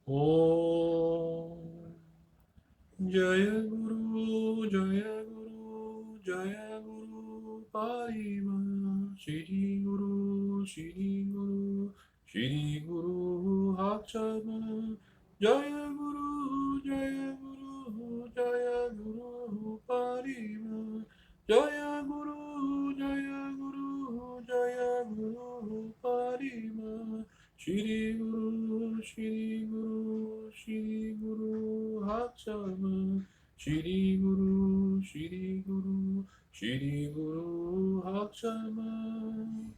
Om Jaya Guru, Jaya Guru, Jaya Guru Parima, Shri Guru, Shri Guru, Shri Guru Hakshama, Jaya Guru, Jaya Guru, Jaya Guru Parima, Jaya Guru, Jaya Guru, Jaya Guru Parima. Shri Guru, Shri Guru, Shri Guru Hakshama, Shri Guru, Shri Guru, Shri Guru Hakshama.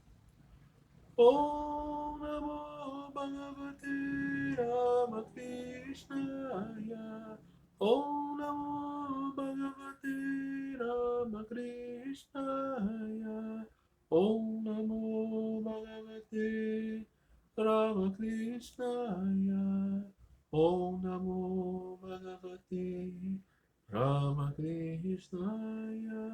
Om Namo Bhagavate Ramakrishnaya. Om Namo Bhagavate Ramakrishnaya. Om Namo Bhagavate Ramakrishnaya. Om Namo Bhagavate Ramakrishnaya.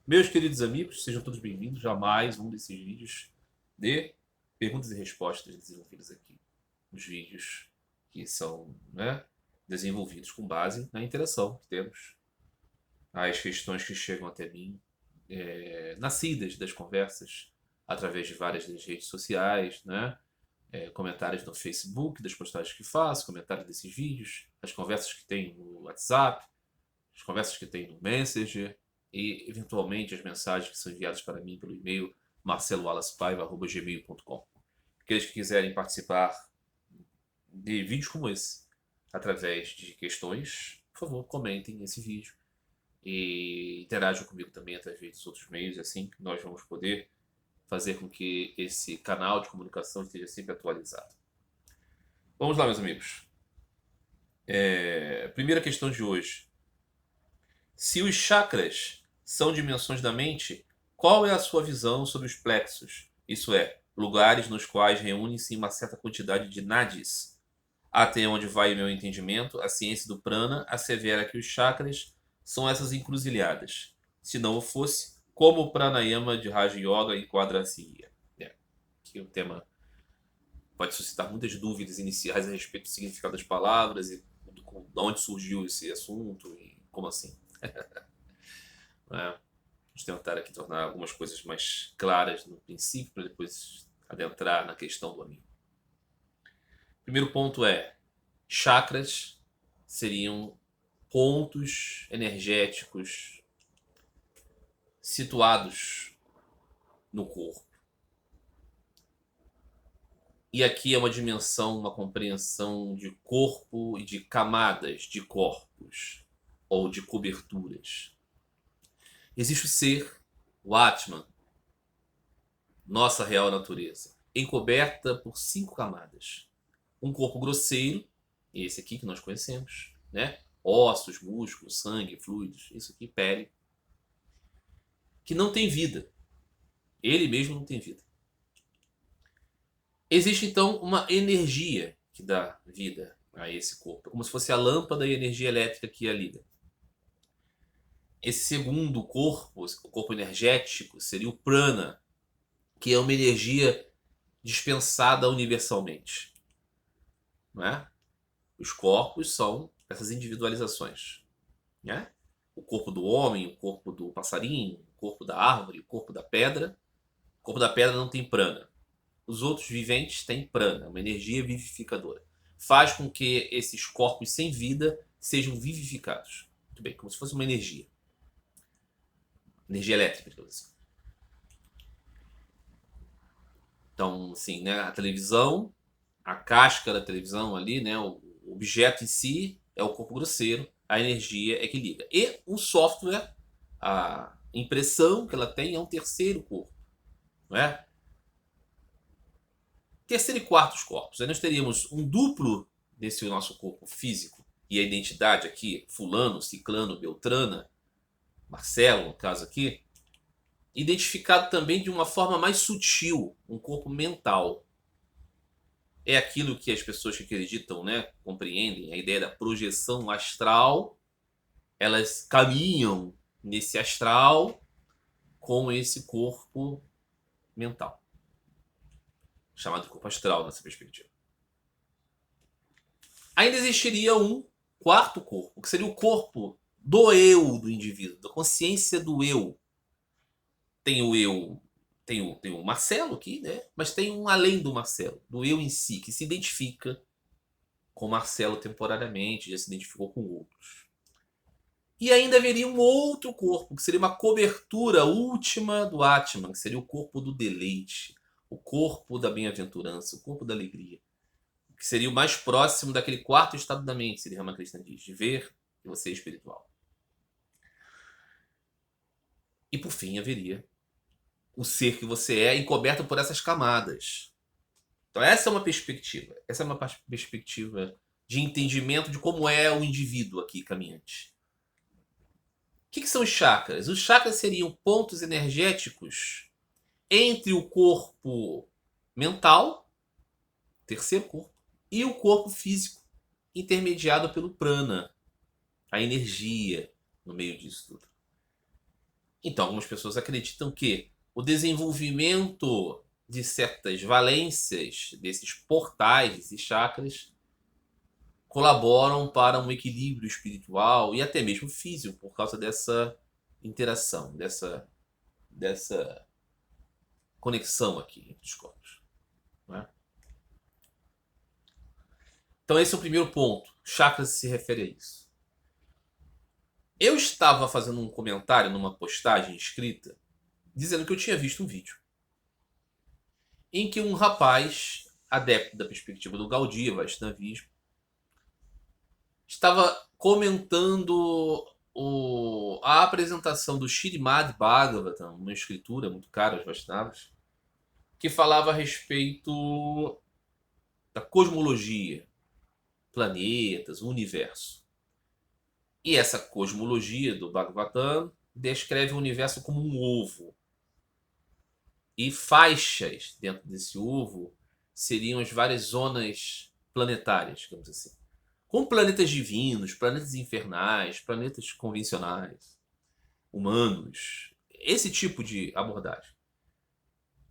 Meus queridos amigos, sejam todos bem-vindos a mais um desses vídeos de perguntas e respostas desenvolvidos aqui. Os vídeos que são, né, desenvolvidos com base na interação que temos, as questões que chegam até mim, nascidas das conversas através de várias das redes sociais, né, comentários no Facebook, das postagens que faço, comentários desses vídeos, as conversas que tem no WhatsApp, as conversas que tem no Messenger, e eventualmente as mensagens que são enviadas para mim pelo e-mail marcelowallacepaiva@gmail.com. Aqueles que quiserem participar de vídeos como esse através de questões, por favor, comentem esse vídeo e interajam comigo também através dos outros meios, assim que nós vamos poder fazer com que esse canal de comunicação esteja sempre atualizado. Vamos lá, meus amigos. Primeira questão de hoje. Se os chakras são dimensões da mente, qual é a sua visão sobre os plexos? Isso é, lugares nos quais reúne-se uma certa quantidade de nadis. Até onde vai o meu entendimento, a ciência do prana assevera que os chakras são essas encruzilhadas. Se não o fosse, como o pranayama de Raja Yoga enquadra-se-ia? Aqui o tema pode suscitar muitas dúvidas iniciais a respeito do significado das palavras e de onde surgiu esse assunto e como assim. Vamos tentar aqui tornar algumas coisas mais claras no princípio, para depois adentrar na questão do amigo. Primeiro ponto é: chakras seriam pontos energéticos situados no corpo. E aqui é uma dimensão, uma compreensão de corpo e de camadas de corpos ou de coberturas. Existe o ser, o Atman, nossa real natureza, encoberta por 5 camadas. Um corpo grosseiro, esse aqui que nós conhecemos, né? Ossos, músculos, sangue, fluidos, isso aqui, pele, que não tem vida. Ele mesmo não tem vida. Existe então uma energia que dá vida a esse corpo, como se fosse a lâmpada e a energia elétrica que a liga. Esse segundo corpo, o corpo energético, seria o prana, que é uma energia dispensada universalmente. Não é? Os corpos são essas individualizações. Né? O corpo do homem, o corpo do passarinho, o corpo da árvore, o corpo da pedra. O corpo da pedra não tem prana. Os outros viventes têm prana, uma energia vivificadora. Faz com que esses corpos sem vida sejam vivificados. Muito bem, como se fosse uma energia. Energia elétrica, digamos assim. Então, assim, né, a televisão, a casca da televisão ali, né, o objeto em si é o corpo grosseiro, a energia é que liga. E o software, a impressão que ela tem é um terceiro corpo. Não é? Terceiro e quarto corpos. Aí nós teríamos um duplo desse nosso corpo físico e a identidade aqui, fulano, ciclano, beltrana, Marcelo, no caso aqui, identificado também de uma forma mais sutil, um corpo mental. É aquilo que as pessoas que acreditam, né, compreendem, a ideia da projeção astral, elas caminham nesse astral com esse corpo mental. chamado de corpo astral nessa perspectiva. Ainda existiria um quarto corpo, que seria o corpo do eu do indivíduo, da consciência do eu. Tem o eu, tem o Marcelo aqui, né? Mas tem um além do Marcelo, do eu em si, que se identifica com o Marcelo temporariamente, já se identificou com outros. E ainda haveria um outro corpo, que seria uma cobertura última do Atman, que seria o corpo do deleite, o corpo da bem-aventurança, o corpo da alegria, que seria o mais próximo daquele quarto estado da mente, Sri Ramakrishna diz, de ver que você é espiritual. E por fim haveria o ser que você é, encoberto por essas camadas. Então essa é uma perspectiva. Essa é uma perspectiva de entendimento de como é o indivíduo aqui caminhante. O que são os chakras? Os chakras seriam pontos energéticos entre o corpo mental, terceiro corpo, e o corpo físico, intermediado pelo prana, a energia no meio disso tudo. Então, algumas pessoas acreditam que o desenvolvimento de certas valências desses portais, desses chakras, colaboram para um equilíbrio espiritual e até mesmo físico, por causa dessa interação, dessa conexão aqui entre os corpos. Não é? Então esse é o primeiro ponto. Chakras se refere a isso. Eu estava fazendo um comentário numa postagem escrita dizendo que eu tinha visto um vídeo em que um rapaz, adepto da perspectiva do Gaudiya, Vaishnavismo, estava comentando a apresentação do Śrīmad Bhagavatam, uma escritura muito cara aos Vaishnavas, que falava a respeito da cosmologia, planetas, o universo. E essa cosmologia do Bhagavatam descreve o universo como um ovo. E faixas dentro desse ovo seriam as várias zonas planetárias, digamos assim. Com planetas divinos, planetas infernais, planetas convencionais, humanos. Esse tipo de abordagem.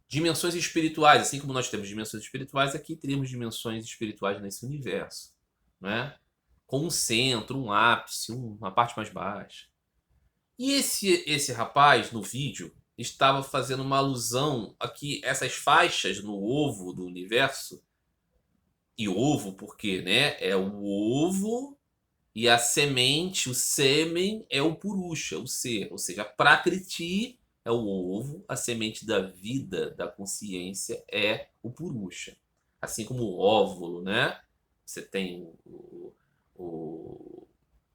Dimensões espirituais, assim como nós temos dimensões espirituais, aqui teríamos dimensões espirituais nesse universo. Né? Com um centro, um ápice, uma parte mais baixa. E esse rapaz, no vídeo, estava fazendo uma alusão a que essas faixas no ovo do universo, e ovo porque, né, é o ovo e a semente, o sêmen é o purusha, o ser, ou seja, a prakriti é o ovo, a semente da vida, da consciência é o purusha. Assim como o óvulo, né? Você tem o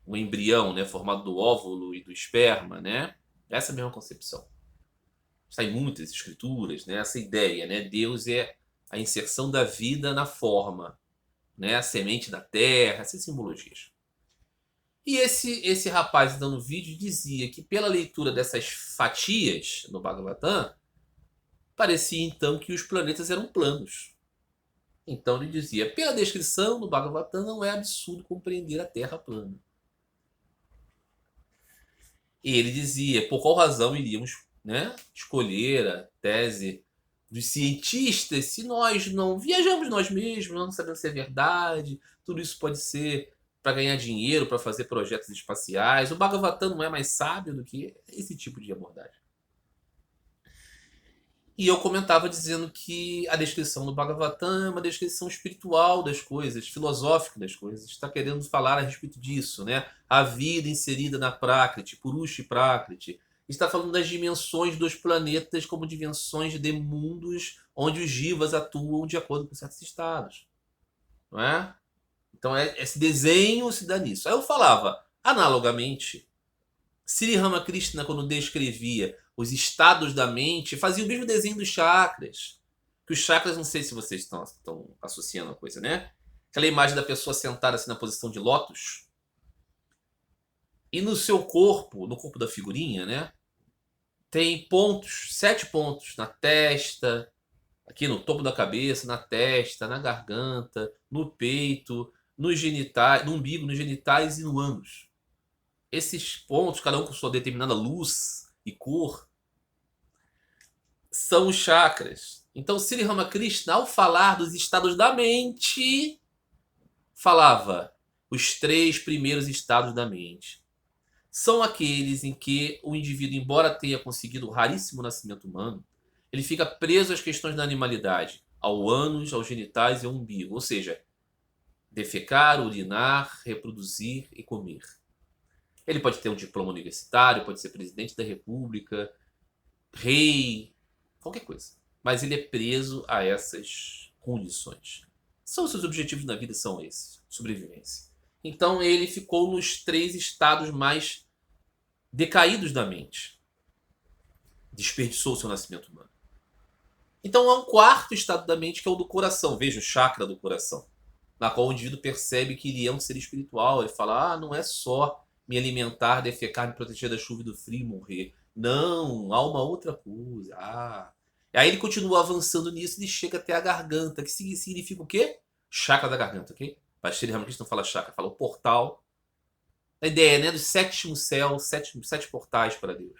embrião, né, formado do óvulo e do esperma, né? Essa é a mesma concepção. Está em muitas escrituras, né? Essa ideia, né? Deus é a inserção da vida na forma, né? A semente da terra, essas simbologias. E esse rapaz, então, no vídeo, dizia que pela leitura dessas fatias no Bhagavatam, parecia então que os planetas eram planos. Então ele dizia, pela descrição do Bhagavatam, não é absurdo compreender a Terra plana. E ele dizia, por qual razão iríamos, né, escolher a tese dos cientistas se nós não viajamos nós mesmos, não sabemos se é verdade, tudo isso pode ser para ganhar dinheiro, para fazer projetos espaciais. O Bhagavatam não é mais sábio do que esse tipo de abordagem. E eu comentava dizendo que a descrição do Bhagavatam é uma descrição espiritual das coisas, filosófica das coisas. Está querendo falar a respeito disso, né? A vida inserida na Prakriti, Purusha e Prakriti. Está falando das dimensões dos planetas como dimensões de mundos onde os jivas atuam de acordo com certos estados. Não é? Então esse desenho se dá nisso. Aí eu falava, analogamente, Sri Ramakrishna, quando descrevia os estados da mente, fazia o mesmo desenho dos chakras. Que os chakras, não sei se vocês estão associando a coisa, né? Aquela imagem da pessoa sentada assim na posição de lótus. E no seu corpo, no corpo da figurinha, né? Tem pontos, 7 pontos na testa, aqui no topo da cabeça, na testa, na garganta, no peito, nos genitais, no umbigo, nos genitais e no ânus. Esses pontos, cada um com sua determinada luz e cor, são os chakras. Então, Sri Ramakrishna, ao falar dos estados da mente, falava os 3 primeiros estados da mente. São aqueles em que o indivíduo, embora tenha conseguido o raríssimo nascimento humano, ele fica preso às questões da animalidade, ao ânus, aos genitais e ao umbigo. Ou seja, defecar, urinar, reproduzir e comer. Ele pode ter um diploma universitário, pode ser presidente da república, rei, qualquer coisa. Mas ele é preso a essas condições. São os seus objetivos na vida, são esses. Sobrevivência. Então ele ficou nos 3 estados mais decaídos da mente. Desperdiçou o seu nascimento humano. Então há um 4º estado da mente, que é o do coração. Veja, o chakra do coração. Na qual o indivíduo percebe que ele é um ser espiritual. Ele fala, não é só me alimentar, defecar, me proteger da chuva e do frio e morrer. Não, há uma outra coisa. Aí ele continua avançando nisso e ele chega até a garganta, que significa o quê? Chakra da garganta, ok? Mas Sri Ramakrishna não fala chakra, fala o portal. A ideia, né, do 7º céu, 7 portais para Deus.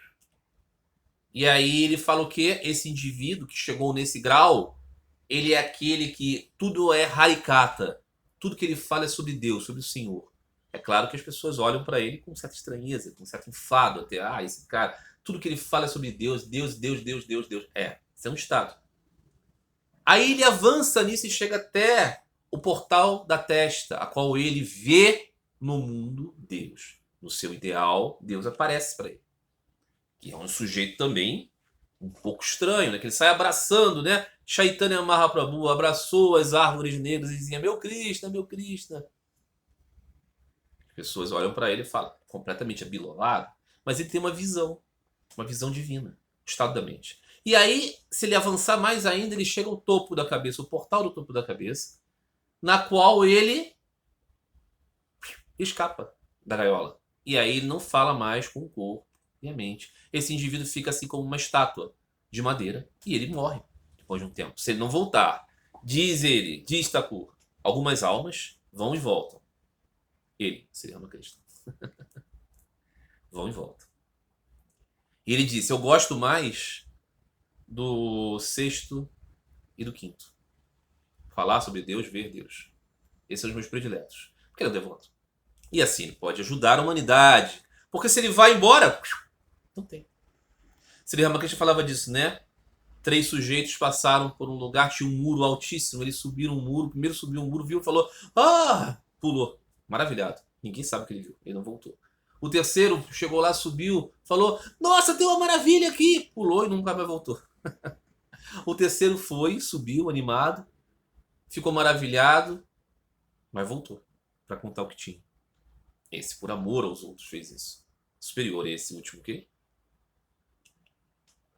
E aí ele fala o quê? Esse indivíduo que chegou nesse grau, ele é aquele que tudo é harikata. Tudo que ele fala é sobre Deus, sobre o Senhor. É claro que as pessoas olham para ele com certa estranheza, com certo enfado até. Esse cara, tudo que ele fala é sobre Deus, Deus, Deus, Deus, Deus, Deus. Isso é um estado. Aí ele avança nisso e chega até o portal da testa, a qual ele vê no mundo Deus. No seu ideal, Deus aparece para ele. Que é um sujeito também um pouco estranho, né? Que ele sai abraçando, né? Chaitanya Mahaprabhu abraçou as árvores negras e dizia, meu Krishna, meu Krishna. As pessoas olham para ele e falam, completamente abilolado, mas ele tem uma visão divina, estado da mente. E aí, se ele avançar mais ainda, ele chega ao topo da cabeça, o portal do topo da cabeça, na qual ele escapa da gaiola. E aí ele não fala mais com o corpo e a mente. Esse indivíduo fica assim como uma estátua de madeira e ele morre depois de um tempo. Se ele não voltar, diz Thakur, algumas almas vão e voltam. Ele, Sri Ramakrishna, vão e voltam. E ele disse, eu gosto mais do 6º e do 5º. Falar sobre Deus, ver Deus. Esses são os meus prediletos. Porque ele é devoto. E assim, ele pode ajudar a humanidade. Porque se ele vai embora, não tem. Sri Ramakrishna falava disso, né? 3 sujeitos passaram por um lugar, tinha um muro altíssimo, eles subiram um muro, primeiro subiu um muro, viu e falou, pulou. Maravilhado. Ninguém sabe o que ele viu, ele não voltou. O terceiro chegou lá, subiu, falou, nossa, tem uma maravilha aqui. Pulou e nunca mais voltou. O terceiro foi, subiu, animado, ficou maravilhado, mas voltou para contar o que tinha. Esse, por amor aos outros, fez isso. Superior, esse último o quê?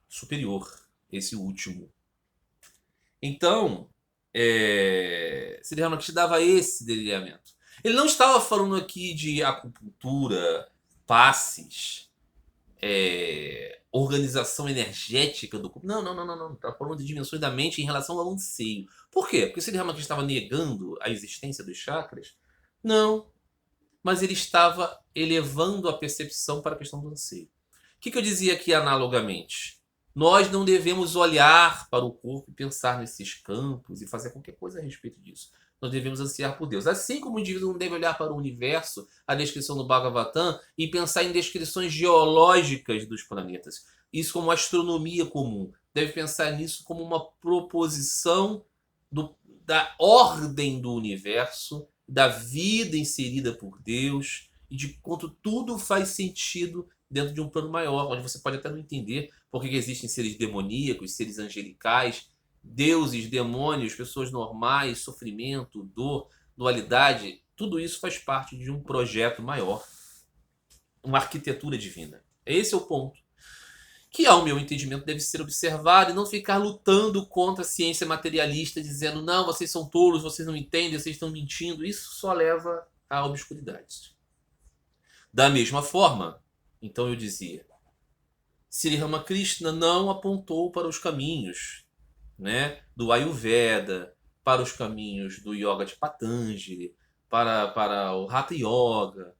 Superior, esse último. Então, Sri Ramakrishna dava esse delineamento. Ele não estava falando aqui de acupuntura, passes, organização energética do corpo. Não. Estava falando de dimensões da mente em relação ao anseio. Por quê? Porque Sri Ramakrishna estava negando a existência dos chakras? Não. Mas ele estava elevando a percepção para a questão do anseio. O que eu dizia aqui analogamente? Nós não devemos olhar para o corpo e pensar nesses campos e fazer qualquer coisa a respeito disso. Nós devemos ansiar por Deus. Assim como o indivíduo não deve olhar para o universo, a descrição do Bhagavatam, e pensar em descrições geológicas dos planetas. Isso como astronomia comum. Deve pensar nisso como uma proposição da ordem do universo, da vida inserida por Deus, e de quanto tudo faz sentido dentro de um plano maior, onde você pode até não entender por que existem seres demoníacos, seres angelicais, deuses, demônios, pessoas normais, sofrimento, dor, dualidade. Tudo isso faz parte de um projeto maior, uma arquitetura divina. Esse é o ponto. Que, ao meu entendimento, deve ser observado e não ficar lutando contra a ciência materialista, dizendo, não, vocês são tolos, vocês não entendem, vocês estão mentindo. Isso só leva à obscuridade. Da mesma forma, então eu dizia, Sri Ramakrishna não apontou para os caminhos, né, do Ayurveda, para os caminhos do Yoga de Patanjali, para o Hatha Yoga,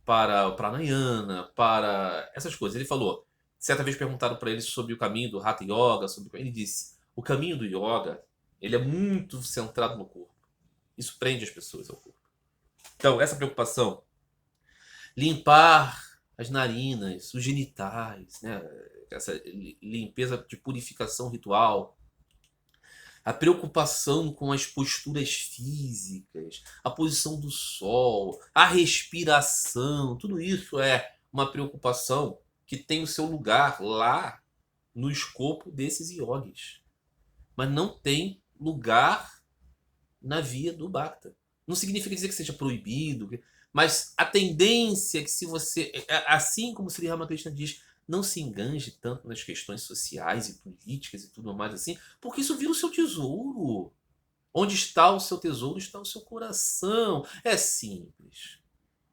para o Pranayana, para essas coisas. Ele falou, certa vez perguntaram para ele sobre o caminho do Hatha Yoga, ele disse, O caminho do yoga, ele é muito centrado no corpo. Isso prende as pessoas ao corpo. Então, essa preocupação, limpar as narinas, os genitais, né? Essa limpeza de purificação ritual, a preocupação com as posturas físicas, a posição do sol, a respiração, tudo isso é uma preocupação que tem o seu lugar lá no escopo desses yogis. Mas não tem lugar na via do Bhakta. Não significa dizer que seja proibido, mas a tendência é que se você, assim como Sri Ramakrishna diz, não se enganje tanto nas questões sociais e políticas e tudo mais assim, porque isso vira o seu tesouro. Onde está o seu tesouro, está o seu coração. É simples.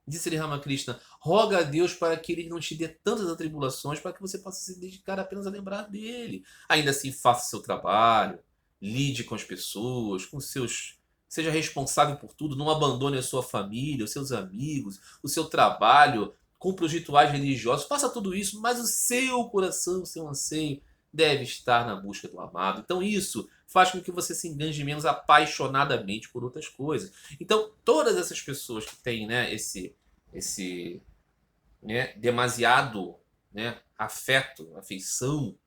Diz Sri Ramakrishna, roga a Deus para que Ele não te dê tantas atribulações, para que você possa se dedicar apenas a lembrar dele. Ainda assim, faça seu trabalho, lide com as pessoas, com seus... Seja responsável por tudo, não abandone a sua família, os seus amigos, o seu trabalho, cumpra os rituais religiosos, faça tudo isso, mas o seu coração, o seu anseio deve estar na busca do amado. Então isso faz com que você se enganje menos apaixonadamente por outras coisas. Então todas essas pessoas que têm, né, esse né, demasiado, né, afeto, afeição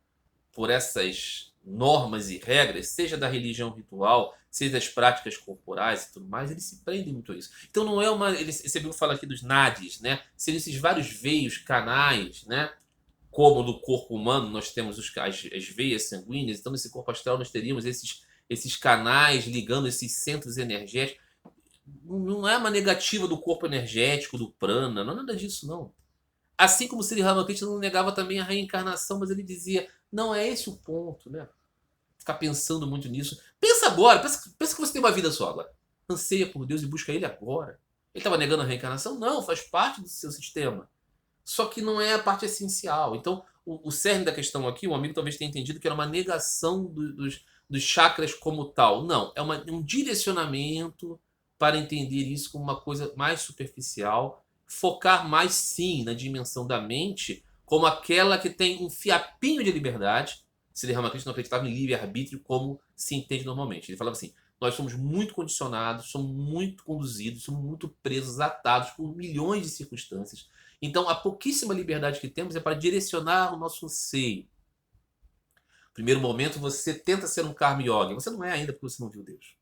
por essas normas e regras, seja da religião ritual, seja das práticas corporais e tudo mais, eles se prendem muito a isso. Então não é uma... Você viu falar aqui dos nadis, né? Seriam esses vários veios, canais, né? Como no corpo humano nós temos as veias sanguíneas, então nesse corpo astral nós teríamos esses canais ligando esses centros energéticos. Não é uma negativa do corpo energético, do prana, não é nada disso, não. Assim como Sri Ramakrishna não negava também a reencarnação, mas ele dizia, não é esse o ponto, né? Ficar pensando muito nisso. Pensa agora, pensa que você tem uma vida só agora. Anseia por Deus e busca Ele agora. Ele estava negando a reencarnação? Não, faz parte do seu sistema. Só que não é a parte essencial. Então, o cerne da questão aqui, o amigo talvez tenha entendido que era uma negação dos chakras como tal. Não, é um direcionamento para entender isso como uma coisa mais superficial, focar mais sim na dimensão da mente como aquela que tem um fiapinho de liberdade. Sri Ramakrishna não acreditava em livre-arbítrio como se entende normalmente. Ele falava assim, nós somos muito condicionados, somos muito conduzidos, somos muito presos, atados por milhões de circunstâncias. Então, a pouquíssima liberdade que temos é para direcionar o nosso anseio. No primeiro momento, você tenta ser um karma yogi. Você não é ainda porque você não viu Deus.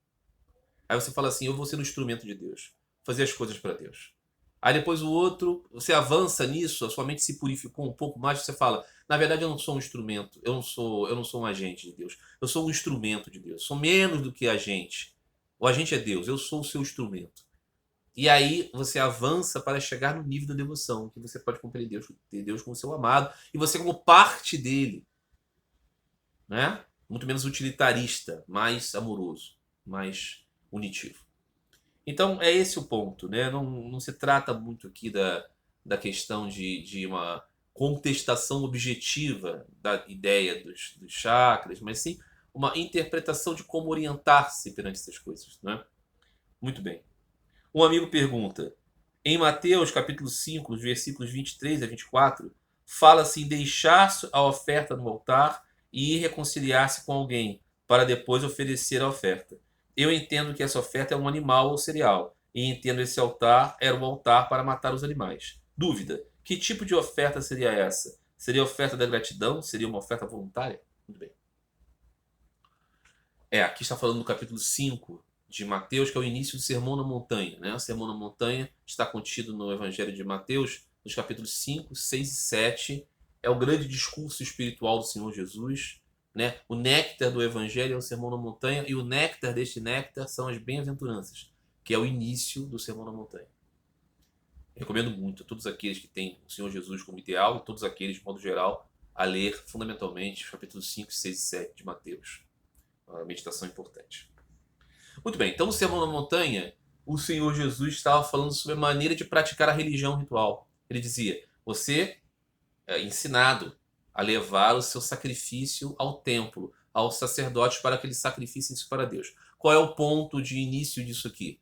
Aí você fala assim, eu vou ser um instrumento de Deus. Fazer as coisas para Deus. Aí depois o outro, você avança nisso, a sua mente se purificou um pouco mais, você fala, na verdade eu não sou um instrumento, eu não sou um agente de Deus, eu sou um instrumento de Deus, sou menos do que agente. O agente é Deus, eu sou o seu instrumento. E aí você avança para chegar no nível da devoção, que você pode compreender Deus como seu amado, e você como parte dele. Né? Muito menos utilitarista, mais amoroso, mais unitivo. Então, é esse o ponto, né? Não se trata muito aqui da questão de uma contestação objetiva da ideia dos chakras, mas sim uma interpretação de como orientar-se perante essas coisas, né? Muito bem. Um amigo pergunta, em Mateus capítulo 5, os versículos 23 a 24, fala-se em deixar a oferta no altar e ir reconciliar-se com alguém, para depois oferecer a oferta. Eu entendo que essa oferta é um animal ou cereal, e entendo esse altar era um altar para matar os animais. Dúvida, que tipo de oferta seria essa? Seria a oferta da gratidão? Seria uma oferta voluntária? Muito bem. Aqui está falando do capítulo 5 de Mateus, que é o início do Sermão na Montanha. Né? O Sermão na Montanha está contido no Evangelho de Mateus, nos capítulos 5, 6 e 7. É o grande discurso espiritual do Senhor Jesus. Né? O néctar do Evangelho é o Sermão na Montanha, e o néctar deste néctar são as bem-aventuranças, que é o início do Sermão na Montanha. Recomendo muito a todos aqueles que têm o Senhor Jesus como ideal, e todos aqueles, de modo geral, a ler fundamentalmente os capítulos 5, 6 e 7 de Mateus. Uma meditação importante. Muito bem, então no Sermão na Montanha, o Senhor Jesus estava falando sobre a maneira de praticar a religião ritual. Ele dizia, você é ensinado a levar o seu sacrifício ao templo, aos sacerdotes, para que eles sacrifissem isso para Deus. Qual é o ponto de início disso aqui?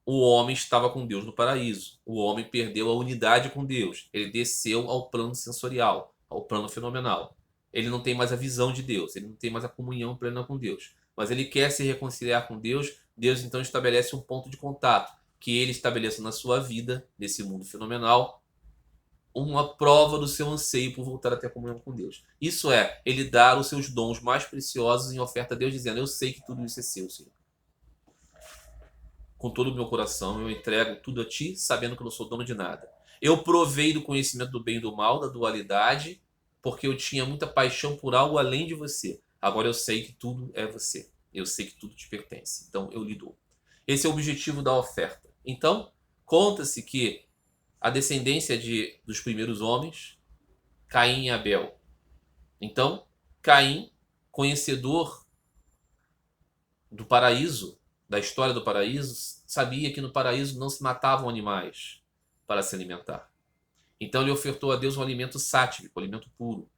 O homem estava com Deus no paraíso. O homem perdeu a unidade com Deus. Ele desceu ao plano sensorial, ao plano fenomenal. ele não tem mais a visão de Deus, ele não tem mais a comunhão plena com Deus. Mas ele quer se reconciliar com Deus, Deus então estabelece um ponto de contato, que ele estabeleça na sua vida, nesse mundo fenomenal, uma prova do seu anseio por voltar a ter comunhão com Deus. Isso é, ele dar os seus dons mais preciosos em oferta a Deus, dizendo, eu sei que tudo isso é seu, Senhor. Com todo o meu coração, eu entrego tudo a ti, sabendo que eu não sou dono de nada. Eu provei do conhecimento do bem e do mal, da dualidade, porque eu tinha muita paixão por algo além de você. Agora eu sei que tudo é você. Eu sei que tudo te pertence. Então eu lhe dou. Esse é o objetivo da oferta. Então, conta-se que a descendência dos primeiros homens, Caim e Abel. Então, Caim, conhecedor do paraíso, da história do paraíso, sabia que no paraíso não se matavam animais para se alimentar. Então ele ofertou a Deus um alimento sático, um alimento puro.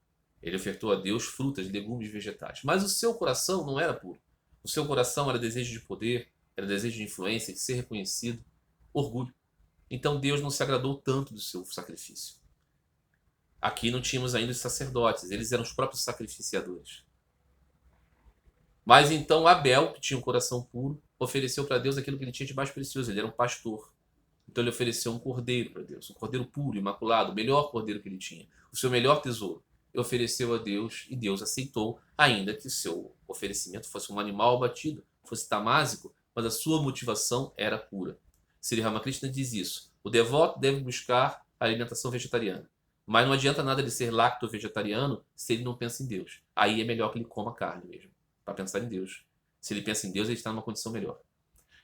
Ele ofertou a Deus frutas, legumes, vegetais. Mas o seu coração não era puro. O seu coração era desejo de poder, era desejo de influência, de ser reconhecido, orgulho. Então Deus não se agradou tanto do seu sacrifício. Aqui não tínhamos ainda os sacerdotes, eles eram os próprios sacrificiadores. Mas então Abel, que tinha um coração puro, ofereceu para Deus aquilo que ele tinha de mais precioso. Ele era um pastor. Então ele ofereceu um cordeiro para Deus, um cordeiro puro, imaculado, o melhor cordeiro que ele tinha, o seu melhor tesouro. Ele ofereceu a Deus e Deus aceitou, ainda que o seu oferecimento fosse um animal abatido, fosse tamásico, mas a sua motivação era pura. Sri Ramakrishna diz isso. O devoto deve buscar a alimentação vegetariana. Mas não adianta nada ele ser lacto-vegetariano se ele não pensa em Deus. Aí é melhor que ele coma carne mesmo, para pensar em Deus. Se ele pensa em Deus, ele está numa condição melhor.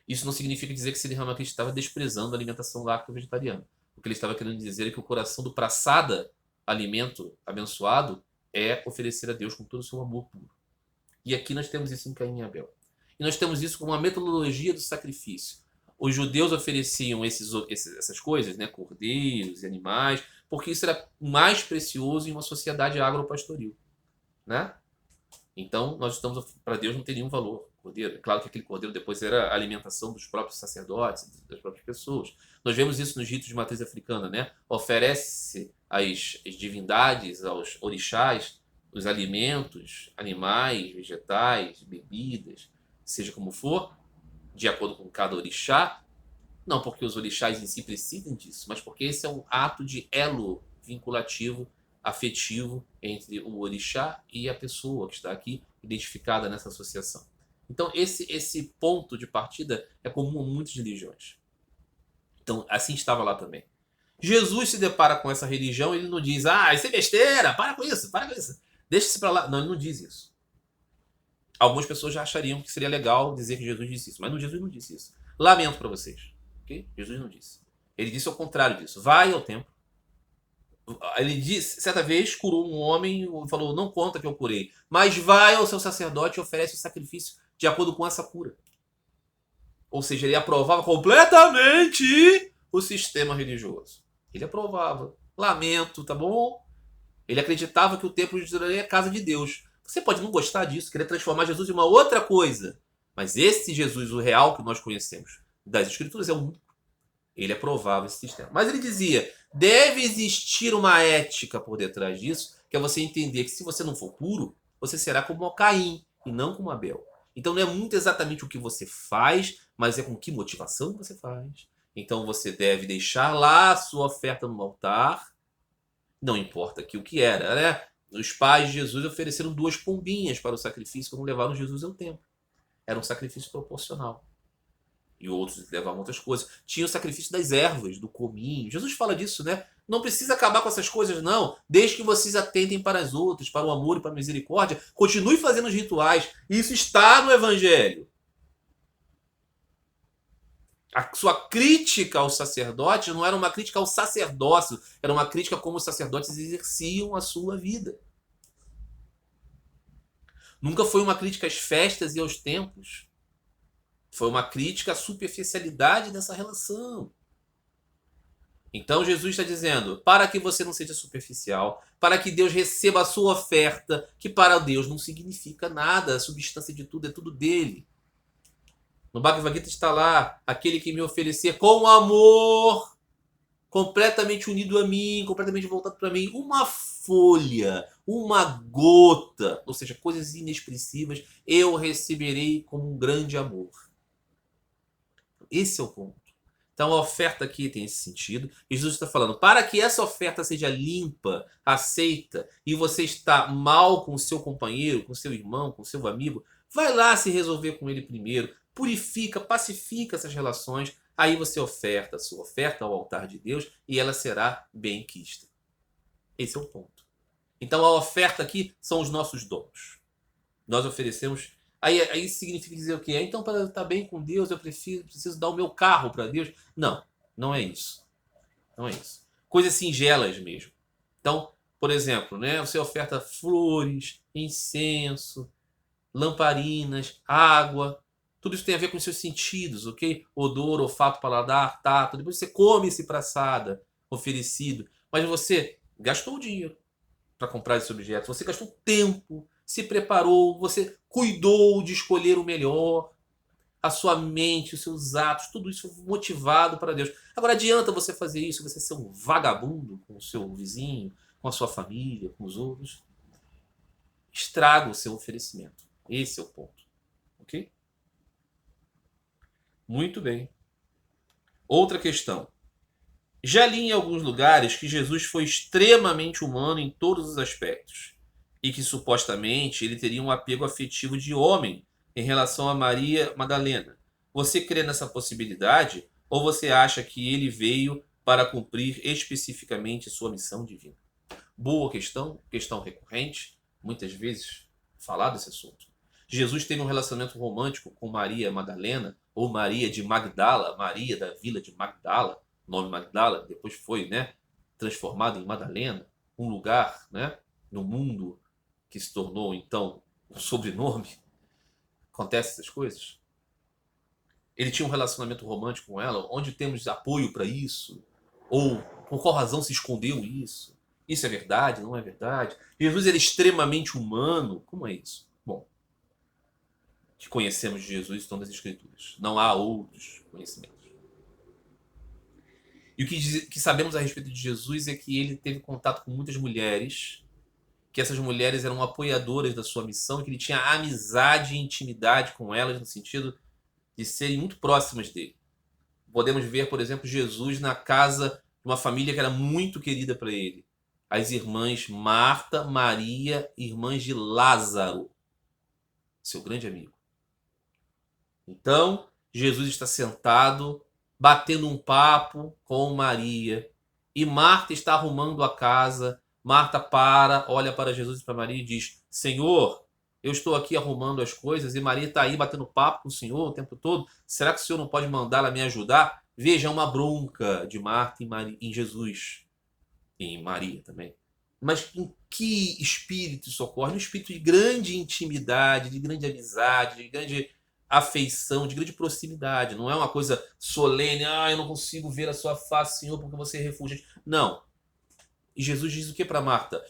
Isso não significa dizer que Sri Ramakrishna estava desprezando a alimentação lacto-vegetariana. O que ele estava querendo dizer é que o coração do prasada, alimento abençoado, é oferecer a Deus com todo o seu amor puro. E aqui nós temos isso em Caim e Abel. E nós temos isso como uma metodologia do sacrifício. Os judeus ofereciam essas coisas, né, cordeiros e animais, porque isso era mais precioso em uma sociedade agropastoril, né? Então, nós estamos, para Deus não tem nenhum valor cordeiro. É claro que aquele cordeiro depois era a alimentação dos próprios sacerdotes, das próprias pessoas. Nós vemos isso nos ritos de matriz africana, né? Oferece às divindades, aos orixás, os alimentos, animais, vegetais, bebidas, seja como for, de acordo com cada orixá. Não porque os orixás em si precisem disso, mas porque esse é um ato de elo vinculativo, afetivo entre o orixá e a pessoa que está aqui identificada nessa associação. Então esse ponto de partida é comum a muitas religiões. Então assim estava lá também. Jesus se depara com essa religião e ele não diz, isso é besteira, para com isso, deixa isso para lá. Não, ele não diz isso. Algumas pessoas já achariam que seria legal dizer que Jesus disse isso, mas Jesus não disse isso. Lamento para vocês, ok? Jesus não disse. Ele disse ao contrário disso. Vai ao templo. Ele disse, certa vez curou um homem e falou, não conta que eu curei, mas vai ao seu sacerdote e oferece o sacrifício de acordo com essa cura. Ou seja, ele aprovava completamente o sistema religioso. Ele aprovava. Lamento, tá bom? Ele acreditava que o templo de Jerusalém é a casa de Deus. Você pode não gostar disso, querer transformar Jesus em uma outra coisa. Mas esse Jesus, o real que nós conhecemos das Escrituras, é o único. Ele aprovava esse sistema. Mas ele dizia, deve existir uma ética por detrás disso, que é você entender que se você não for puro, você será como Caim e não como Abel. Então não é muito exatamente o que você faz, mas é com que motivação você faz. Então você deve deixar lá a sua oferta no altar, não importa aqui o que era, né? Os pais de Jesus ofereceram 2 pombinhas para o sacrifício quando levaram Jesus ao templo. Era um sacrifício proporcional. E outros levavam outras coisas. Tinha o sacrifício das ervas, do cominho. Jesus fala disso, né? Não precisa acabar com essas coisas, não. Desde que vocês atentem para as outras, para o amor e para a misericórdia, continue fazendo os rituais. Isso está no Evangelho. A sua crítica aos sacerdotes não era uma crítica ao sacerdócio, era uma crítica a como os sacerdotes exerciam a sua vida. Nunca foi uma crítica às festas e aos templos. Foi uma crítica à superficialidade dessa relação. Então Jesus está dizendo, para que você não seja superficial, para que Deus receba a sua oferta, que para Deus não significa nada, a substância de tudo é tudo dele. No Bhagavad Gita está lá, aquele que me oferecer com amor, completamente unido a mim, completamente voltado para mim, uma folha, uma gota, ou seja, coisas inexpressivas, eu receberei como um grande amor. Esse é o ponto. Então a oferta aqui tem esse sentido. E Jesus está falando, para que essa oferta seja limpa, aceita, e você está mal com o seu companheiro, com o seu irmão, com o seu amigo, vai lá se resolver com ele primeiro, purifica, pacifica essas relações, aí você oferta a sua oferta ao altar de Deus e ela será bem-quista. Esse é o ponto. Então a oferta aqui são os nossos dons. Nós oferecemos. Aí significa dizer o quê? Então, para estar bem com Deus, eu preciso dar o meu carro para Deus. Não, não é isso. Não é isso. Coisas singelas mesmo. Então, por exemplo, né, você oferta flores, incenso, lamparinas, água. Tudo isso tem a ver com os seus sentidos, ok? Odor, olfato, paladar, tato. Depois você come esse praçada oferecido. Mas você gastou o dinheiro para comprar esse objeto. Você gastou tempo, se preparou, você cuidou de escolher o melhor, a sua mente, os seus atos, tudo isso motivado para Deus. Agora adianta você fazer isso, você ser um vagabundo com o seu vizinho, com a sua família, com os outros. Estraga o seu oferecimento. Esse é o ponto. Ok? Muito bem. Outra questão. Já li em alguns lugares que Jesus foi extremamente humano em todos os aspectos e que supostamente ele teria um apego afetivo de homem em relação a Maria Madalena. Você crê nessa possibilidade ou você acha que ele veio para cumprir especificamente sua missão divina? Boa questão recorrente, muitas vezes falado desse assunto. Jesus teve um relacionamento romântico com Maria Madalena ou Maria de Magdala, Maria da vila de Magdala. O nome Magdala depois foi, né, transformado em Madalena, um lugar, né, no mundo que se tornou então um sobrenome. Acontece essas coisas. Ele tinha um relacionamento romântico com ela, onde temos apoio para isso? Ou por qual razão se escondeu isso? Isso é verdade? Não é verdade? Jesus era extremamente humano? Como é isso? Bom, que conhecemos de Jesus estão nas Escrituras. Não há outros conhecimentos. E o que sabemos a respeito de Jesus é que ele teve contato com muitas mulheres, que essas mulheres eram apoiadoras da sua missão, e que ele tinha amizade e intimidade com elas, no sentido de serem muito próximas dele. Podemos ver, por exemplo, Jesus na casa de uma família que era muito querida para ele. As irmãs Marta, Maria, irmãs de Lázaro, seu grande amigo. Então, Jesus está sentado, batendo um papo com Maria, e Marta está arrumando a casa. Marta olha para Jesus e para Maria e diz: Senhor, eu estou aqui arrumando as coisas e Maria está aí batendo papo com o Senhor o tempo todo. Será que o Senhor não pode mandá-la me ajudar? Veja, uma bronca de Marta em Jesus e em Maria também. Mas em que espírito isso ocorre? Um espírito de grande intimidade, de grande amizade, de grande afeição, de grande proximidade. Não é uma coisa solene, eu não consigo ver a sua face, Senhor, porque você é refugiante. Não. E Jesus diz o que para Marta?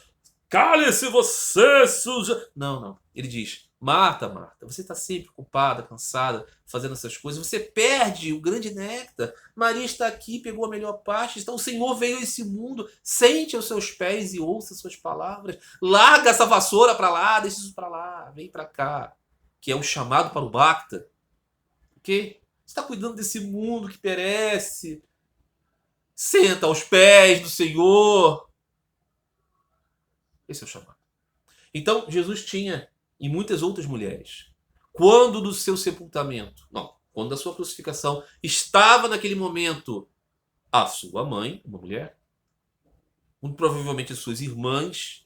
Cale-se você, suja! Não. Ele diz, Marta, você está sempre ocupada, cansada, fazendo essas coisas. Você perde o grande néctar. Maria está aqui, pegou a melhor parte. Então o Senhor veio a esse mundo. Sente aos seus pés e ouça suas palavras. Larga essa vassoura para lá, deixa isso para lá. Vem para cá. Que é um chamado para o Bacta. Ok? Você está cuidando desse mundo que perece. Senta aos pés do Senhor. Esse é o chamado. Então, Jesus tinha e muitas outras mulheres. Quando do seu sepultamento, quando da sua crucificação, estava naquele momento a sua mãe, uma mulher, muito provavelmente as suas irmãs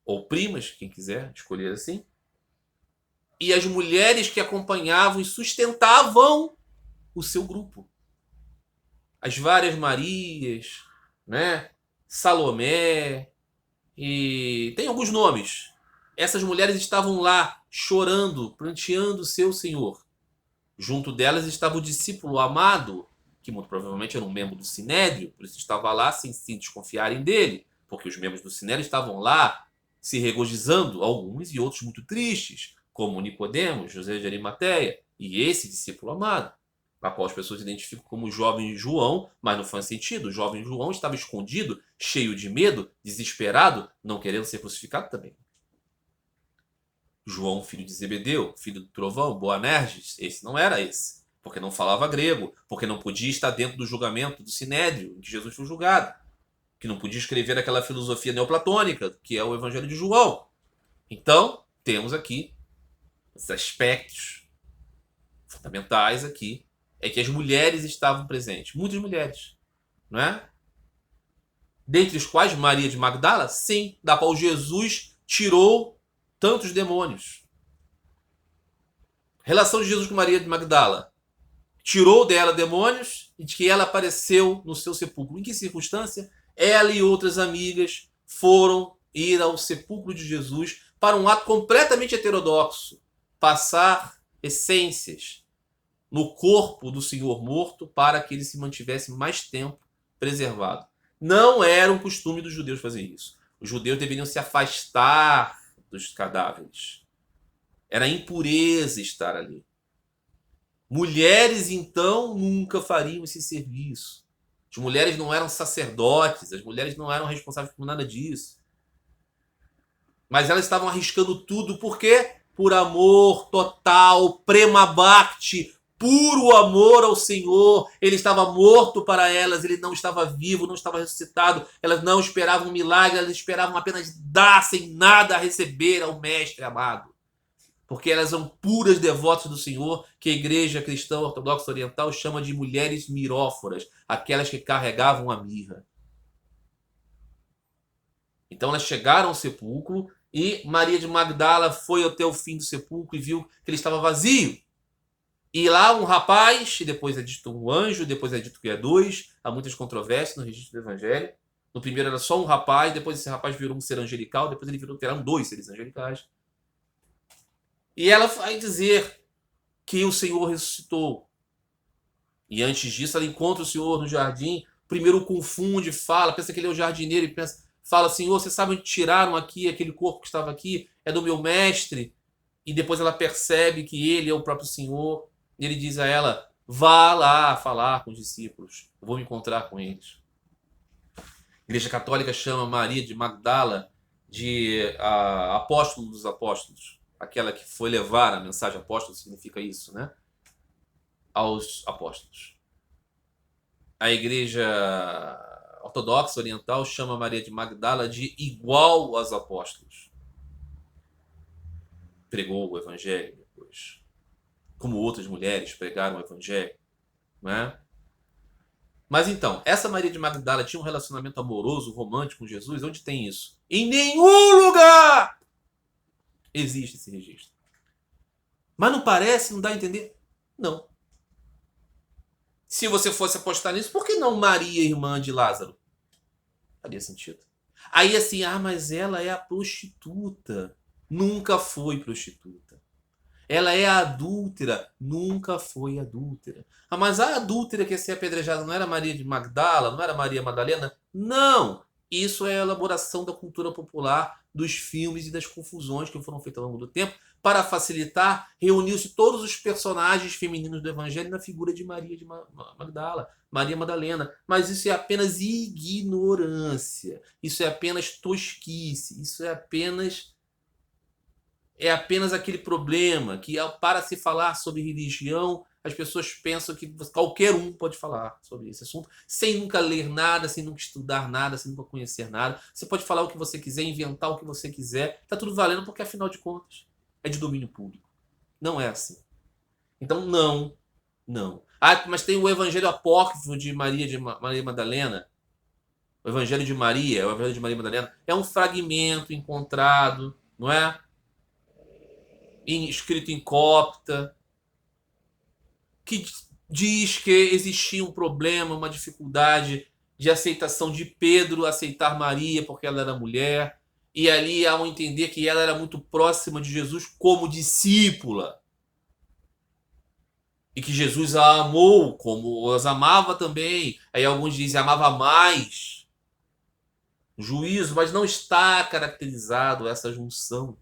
ou primas, quem quiser escolher assim, e as mulheres que acompanhavam e sustentavam o seu grupo. As várias Marias, né? Salomé, e tem alguns nomes. Essas mulheres estavam lá chorando, pranteando o seu Senhor. Junto delas estava o discípulo amado, que muito provavelmente era um membro do Sinédrio, por isso estava lá sem se desconfiarem dele, porque os membros do Sinédrio estavam lá se regozijando, alguns e outros muito tristes, como Nicodemos, José de Arimateia e esse discípulo amado. a qual as pessoas identificam como jovem João, mas não faz sentido. O jovem João estava escondido, cheio de medo, desesperado, não querendo ser crucificado também. João, filho de Zebedeu, filho do trovão, Boanerges, esse não era esse, porque não falava grego, porque não podia estar dentro do julgamento do Sinédrio, em que Jesus foi julgado, que não podia escrever aquela filosofia neoplatônica, que é o Evangelho de João. Então, temos aqui esses aspectos fundamentais aqui, é que as mulheres estavam presentes, muitas mulheres, não é? Dentre os quais Maria de Magdala, sim, da qual Jesus tirou tantos demônios. Relação de Jesus com Maria de Magdala. Tirou dela demônios e de que ela apareceu no seu sepulcro. Em que circunstância? Ela e outras amigas foram ir ao sepulcro de Jesus para um ato completamente heterodoxo. Passar essências no corpo do Senhor morto para que ele se mantivesse mais tempo preservado. Não era um costume dos judeus fazer isso. Os judeus deveriam se afastar dos cadáveres. Era impureza estar ali. Mulheres, então, nunca fariam esse serviço. As mulheres não eram sacerdotes, as mulheres não eram responsáveis por nada disso. Mas elas estavam arriscando tudo, por quê? Por amor total, prema bhakti, puro amor ao Senhor. Ele estava morto para elas, ele não estava vivo, não estava ressuscitado. Elas não esperavam um milagre, elas esperavam apenas dar sem nada a receber ao Mestre amado. Porque elas são puras devotas do Senhor, que a igreja cristã ortodoxa oriental chama de mulheres miróforas, aquelas que carregavam a mirra. Então elas chegaram ao sepulcro e Maria de Magdala foi até o fim do sepulcro e viu que ele estava vazio. E lá um rapaz, e depois é dito um anjo, depois é dito que é dois, há muitas controvérsias no registro do Evangelho. No primeiro era só um rapaz, depois esse rapaz virou um ser angelical, depois ele virou que eram dois seres angelicais. E ela vai dizer que o Senhor ressuscitou. E antes disso, ela encontra o Senhor no jardim. Primeiro confunde, fala, pensa que ele é o jardineiro e fala, Senhor, você sabe onde tiraram aqui aquele corpo que estava aqui? É do meu mestre. E depois ela percebe que ele é o próprio Senhor. E ele diz a ela, vá lá falar com os discípulos. Eu vou me encontrar com eles. A Igreja Católica chama Maria de Magdala de apóstolo dos apóstolos. Aquela que foi levar a mensagem apóstolo, significa isso, né? Aos apóstolos. A Igreja Ortodoxa Oriental chama Maria de Magdala de igual aos apóstolos. Pregou o Evangelho depois. Como outras mulheres pregaram o Evangelho, não é? Mas então, essa Maria de Magdala tinha um relacionamento amoroso, romântico com Jesus? Onde tem isso? Em nenhum lugar existe esse registro. Mas não parece, não dá a entender? Não. Se você fosse apostar nisso, por que não Maria, irmã de Lázaro? Faria sentido. Aí assim, mas ela é a prostituta. Nunca foi prostituta. Ela é a adúltera. Nunca foi adúltera. Mas a adúltera que ia ser apedrejada não era Maria de Magdala? Não era Maria Madalena? Não! Isso é a elaboração da cultura popular, dos filmes e das confusões que foram feitas ao longo do tempo. Para facilitar, reuniu-se todos os personagens femininos do Evangelho na figura de Maria de Magdala, Maria Madalena. Mas isso é apenas ignorância. Isso é apenas tosquice. Isso é apenas aquele problema que, para se falar sobre religião, as pessoas pensam que qualquer um pode falar sobre esse assunto, sem nunca ler nada, sem nunca estudar nada, sem nunca conhecer nada. Você pode falar o que você quiser, inventar o que você quiser, está tudo valendo, porque afinal de contas é de domínio público. Não é assim. Então não. Mas tem o Evangelho apócrifo de Maria Madalena. O Evangelho de Maria, o Evangelho de Maria Madalena é um fragmento encontrado, não é? Escrito em copta, que diz que existia um problema, uma dificuldade de aceitação de Pedro aceitar Maria porque ela era mulher, e ali há um entender que ela era muito próxima de Jesus como discípula, e que Jesus a amou como as amava também. Aí alguns dizem amava mais. Juízo, mas não está caracterizado essa junção.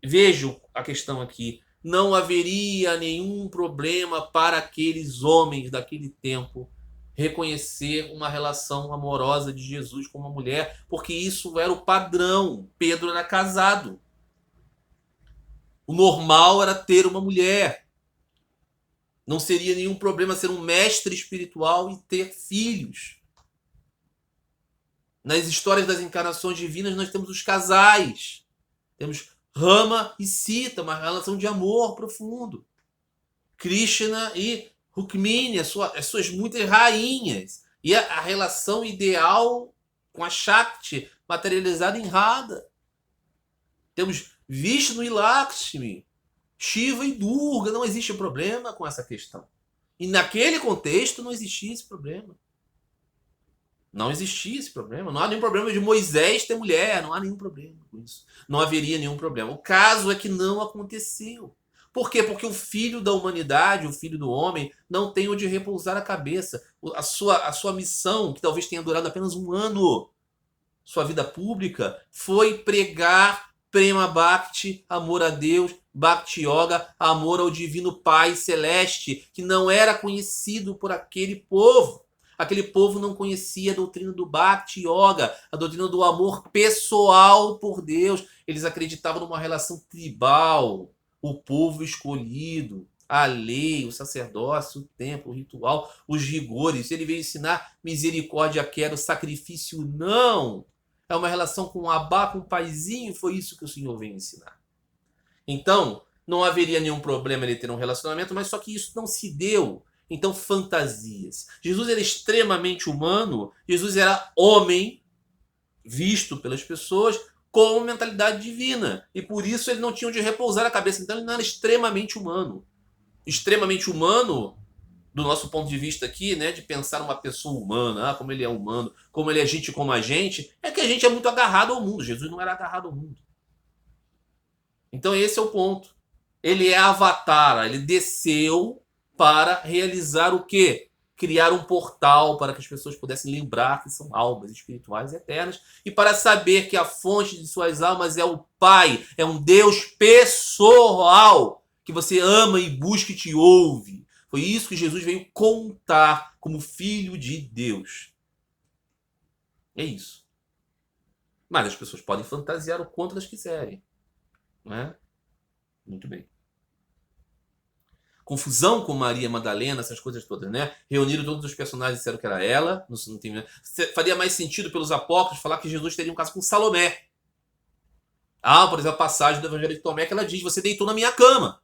Vejo a questão aqui. não haveria nenhum problema para aqueles homens daquele tempo reconhecer uma relação amorosa de Jesus com uma mulher, porque isso era o padrão. Pedro era casado. O normal era ter uma mulher. Não seria nenhum problema ser um mestre espiritual e ter filhos. Nas histórias das encarnações divinas, nós temos os casais. Temos Rama e Sita, uma relação de amor profundo. Krishna e Rukmini, as suas muitas rainhas. E a relação ideal com a Shakti, materializada em Radha. Temos Vishnu e Lakshmi, Shiva e Durga. Não existe problema com essa questão. E naquele contexto não existia esse problema. Não existia esse problema. Não há nenhum problema de Moisés ter mulher. Não há nenhum problema com isso. Não haveria nenhum problema. O caso é que não aconteceu. Por quê? Porque o filho da humanidade, o filho do homem, não tem onde repousar a cabeça. A sua missão, que talvez tenha durado apenas um ano, sua vida pública, foi pregar Prema Bhakti, amor a Deus, Bhakti Yoga, amor ao Divino Pai Celeste, que não era conhecido por aquele povo. Aquele povo não conhecia a doutrina do Bhakti Yoga, a doutrina do amor pessoal por Deus. Eles acreditavam numa relação tribal, o povo escolhido, a lei, o sacerdócio, o templo, o ritual, os rigores. Ele veio ensinar misericórdia, quero, sacrifício não. É uma relação com o Abá, com o paizinho, foi isso que o Senhor veio ensinar. Então, não haveria nenhum problema ele ter um relacionamento, mas só que isso não se deu. Então, fantasias. Jesus era extremamente humano, Jesus era homem, visto pelas pessoas, com mentalidade divina. E por isso ele não tinha onde repousar a cabeça. Então, ele não era extremamente humano. Extremamente humano, do nosso ponto de vista aqui, né, de pensar uma pessoa humana, como ele é humano, como ele é gente como a gente, é que a gente é muito agarrado ao mundo. Jesus não era agarrado ao mundo. Então, esse é o ponto. Ele é avatar, ele desceu para realizar o quê? Criar um portal para que as pessoas pudessem lembrar que são almas espirituais eternas e para saber que a fonte de suas almas é o Pai, é um Deus pessoal que você ama e busca e te ouve. Foi isso que Jesus veio contar como Filho de Deus. É isso. Mas as pessoas podem fantasiar o quanto elas quiserem. Não é? Muito bem. Confusão com Maria Madalena, essas coisas todas, né? Reuniram todos os personagens e disseram que era ela. Não tem... Faria mais sentido pelos apóstolos falar que Jesus teria um caso com Salomé. Por exemplo, a passagem do Evangelho de Tomé que ela diz: você deitou na minha cama.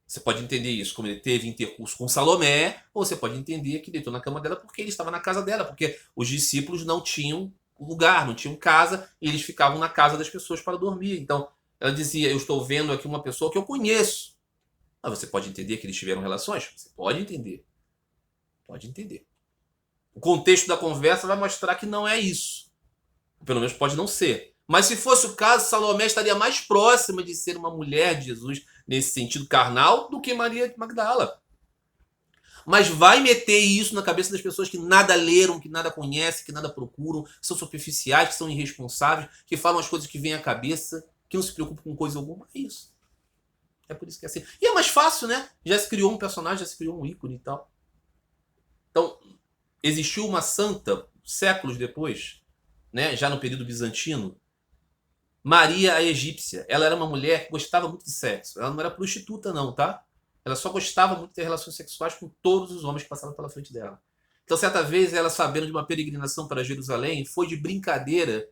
Você pode entender isso como ele teve intercurso com Salomé, ou você pode entender que deitou na cama dela porque ele estava na casa dela, porque os discípulos não tinham lugar, não tinham casa, e eles ficavam na casa das pessoas para dormir. Então, ela dizia: eu estou vendo aqui uma pessoa que eu conheço. Mas você pode entender que eles tiveram relações? Você pode entender. Pode entender. O contexto da conversa vai mostrar que não é isso. Pelo menos pode não ser. Mas se fosse o caso, Salomé estaria mais próxima de ser uma mulher de Jesus nesse sentido carnal do que Maria de Magdala. Mas vai meter isso na cabeça das pessoas que nada leram, que nada conhecem, que nada procuram, que são superficiais, que são irresponsáveis, que falam as coisas que vêm à cabeça, que não se preocupam com coisa alguma. É isso. É por isso que é assim. E é mais fácil, né? Já se criou um personagem, já se criou um ícone e tal. Então, existiu uma santa, séculos depois, né? Já no período bizantino, Maria a Egípcia. Ela era uma mulher que gostava muito de sexo. Ela não era prostituta, não, tá? Ela só gostava muito de ter relações sexuais com todos os homens que passavam pela frente dela. Então, certa vez, ela, sabendo de uma peregrinação para Jerusalém, foi de brincadeira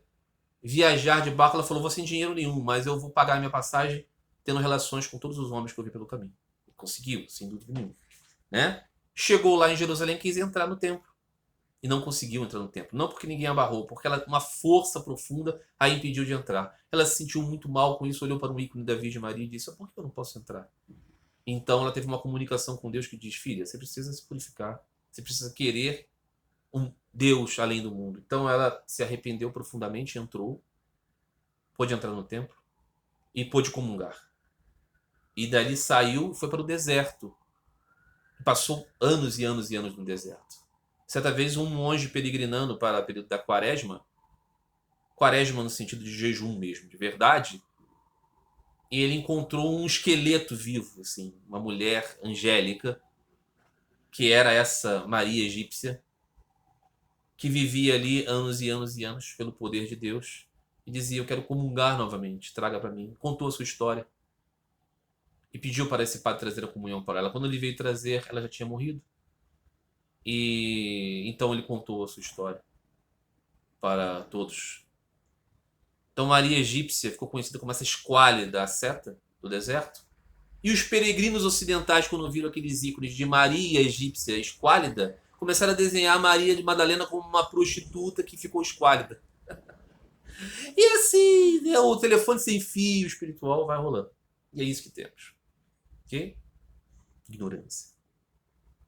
viajar de barco. Ela falou: vou sem dinheiro nenhum, mas eu vou pagar a minha passagem tendo relações com todos os homens que eu vi pelo caminho. Conseguiu, sem dúvida nenhuma. Né? Chegou lá em Jerusalém e quis entrar no templo. E não conseguiu entrar no templo. Não porque ninguém a barrou, porque uma força profunda a impediu de entrar. Ela se sentiu muito mal com isso, olhou para um ícone da Virgem Maria e disse: por que eu não posso entrar? Então ela teve uma comunicação com Deus que diz: filha, você precisa se purificar. Você precisa querer um Deus além do mundo. Então ela se arrependeu profundamente, entrou, pôde entrar no templo e pôde comungar. E dali saiu e foi para o deserto. Passou anos e anos e anos no deserto. Certa vez um monge peregrinando para o período da quaresma no sentido de jejum mesmo, de verdade, e ele encontrou um esqueleto vivo, assim, uma mulher angélica, que era essa Maria egípcia, que vivia ali anos e anos e anos pelo poder de Deus e dizia: eu quero comungar novamente, traga para mim. Contou a sua história e pediu para esse padre trazer a comunhão para ela. Quando ele veio trazer, ela já tinha morrido. E então ele contou a sua história para todos. Então Maria egípcia ficou conhecida como essa esquálida asceta do deserto. E os peregrinos ocidentais, quando viram aqueles ícones de Maria egípcia esquálida, começaram a desenhar Maria de Madalena como uma prostituta que ficou esquálida. E assim, né, o telefone sem fio espiritual vai rolando. E é isso que temos. Ok? Ignorância.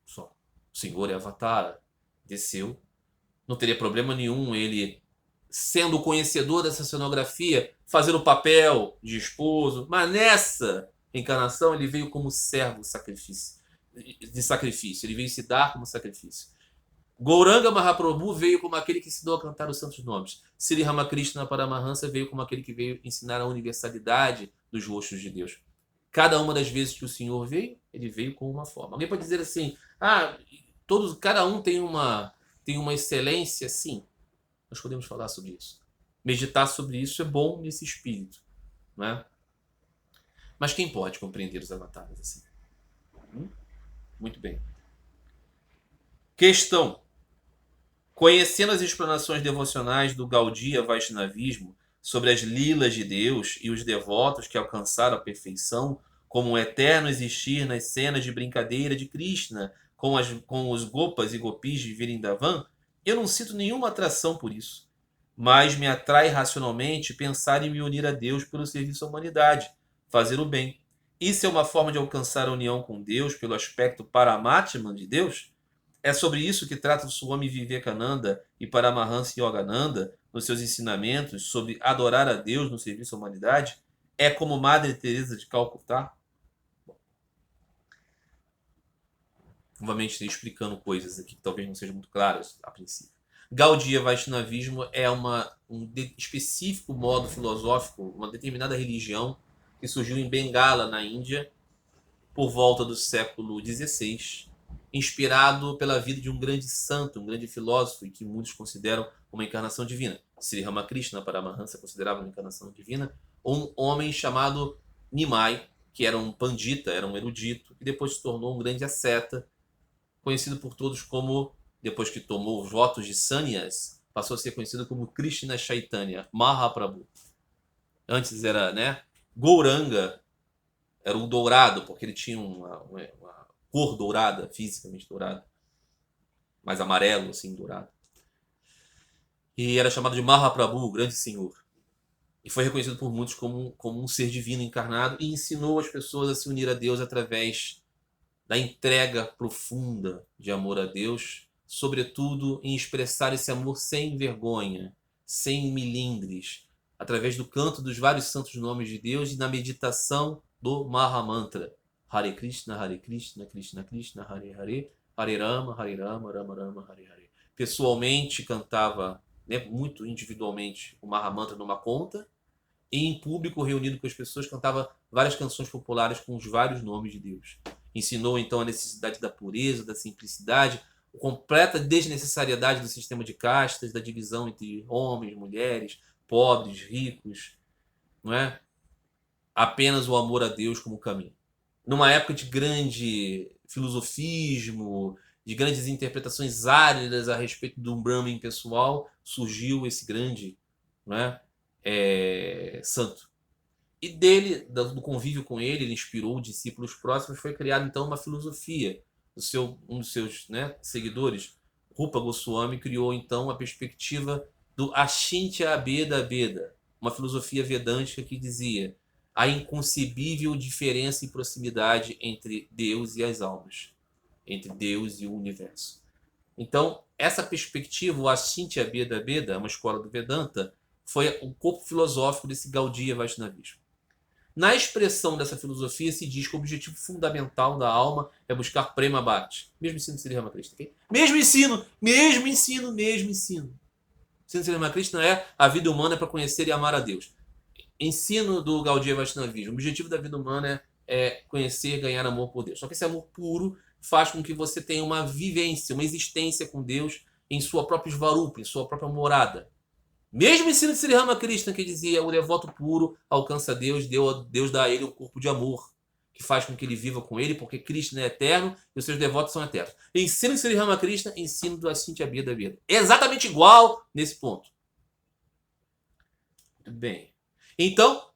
Só. O Senhor é Avatar, desceu. Não teria problema nenhum ele, sendo conhecedor dessa cenografia, fazer o papel de esposo. Mas nessa encarnação ele veio como servo de sacrifício. Ele veio se dar como sacrifício. Gauranga Mahaprabhu veio como aquele que ensinou a cantar os santos nomes. Sri Ramakrishna Paramahansa veio como aquele que veio ensinar a universalidade dos rostos de Deus. Cada uma das vezes que o Senhor veio, ele veio com uma forma. Alguém pode dizer assim: cada um tem uma excelência? Sim, nós podemos falar sobre isso. Meditar sobre isso é bom nesse espírito, não é? Mas quem pode compreender os avatares assim? Muito bem. Questão. Conhecendo as explanações devocionais do Gaudiya Vaishnavismo sobre as lilas de Deus e os devotos que alcançaram a perfeição, como um eterno existir nas cenas de brincadeira de Krishna com os gopas e gopis de Vrindavan, eu não sinto nenhuma atração por isso. Mas me atrai racionalmente pensar em me unir a Deus pelo serviço à humanidade, fazer o bem. Isso é uma forma de alcançar a união com Deus pelo aspecto Paramatman de Deus? É sobre isso que trata o Swami Vivekananda e Paramahansa Yogananda nos seus ensinamentos sobre adorar a Deus no serviço à humanidade? É como Madre Teresa de Calcutá? Novamente explicando coisas aqui que talvez não sejam muito claras a princípio. Gaudiya Vaishnavismo é um específico modo filosófico, uma determinada religião que surgiu em Bengala, na Índia, por volta do século XVI, inspirado pela vida de um grande santo, um grande filósofo, e que muitos consideram uma encarnação divina. Sri Ramakrishna Paramahansa considerava uma encarnação divina, um homem chamado Nimai, que era um pandita, era um erudito, que depois se tornou um grande asceta, conhecido por todos como, depois que tomou os votos de sannyas, passou a ser conhecido como Krishna Chaitanya Mahaprabhu. Antes era, Gauranga, era o dourado, porque ele tinha uma cor dourada, fisicamente dourada, mais amarelo, assim, dourado. E era chamado de Mahaprabhu, o grande senhor. E foi reconhecido por muitos como um ser divino encarnado e ensinou as pessoas a se unir a Deus através da entrega profunda de amor a Deus, sobretudo em expressar esse amor sem vergonha, sem milindres, através do canto dos vários santos nomes de Deus e na meditação do Mahamantra. Hare Krishna, Krishna Krishna, Hare Hare, Hare Rama, Rama Rama, Hare Hare. Pessoalmente cantava, muito individualmente, o Mahamantra numa conta, e em público, reunido com as pessoas, cantava várias canções populares com os vários nomes de Deus. Ensinou então a necessidade da pureza, da simplicidade, a completa desnecessariedade do sistema de castas, da divisão entre homens, mulheres, pobres, ricos, não é? Apenas o amor a Deus como caminho. Numa época de grande filosofismo, de grandes interpretações áridas a respeito do Brahman pessoal, surgiu esse grande, santo. E dele, do convívio com ele inspirou discípulos próximos, foi criada então uma filosofia. Um dos seus seguidores, Rupa Goswami, criou então a perspectiva do Achintya Abheda Veda, uma filosofia vedântica que dizia a inconcebível diferença e proximidade entre Deus e as almas, entre Deus e o universo. Então, essa perspectiva, o Achintya Abheda Veda, uma escola do Vedanta, foi o corpo filosófico desse Gaudiya Vaishnavismo. Na expressão dessa filosofia se diz que o objetivo fundamental da alma é buscar Prema Bhakti. Mesmo ensino de Sri Ramakrishna, ok? Mesmo ensino. O ensino de Sri Ramakrishna é a vida humana para conhecer e amar a Deus. ensino do Gaudiya Vaishnavismo. O objetivo da vida humana é conhecer, ganhar amor por Deus. Só que esse amor puro faz com que você tenha uma vivência, uma existência com Deus em sua própria svarupa, em sua própria morada. Mesmo ensino de Sri Ramakrishna, que dizia o devoto puro alcança Deus, Deus dá a ele um corpo de amor, que faz com que ele viva com ele, porque Krishna é eterno e os seus devotos são eternos. Ensino de Sri Ramakrishna, ensino do Acintya Bheda Veda. É exatamente igual nesse ponto. Muito bem. Então,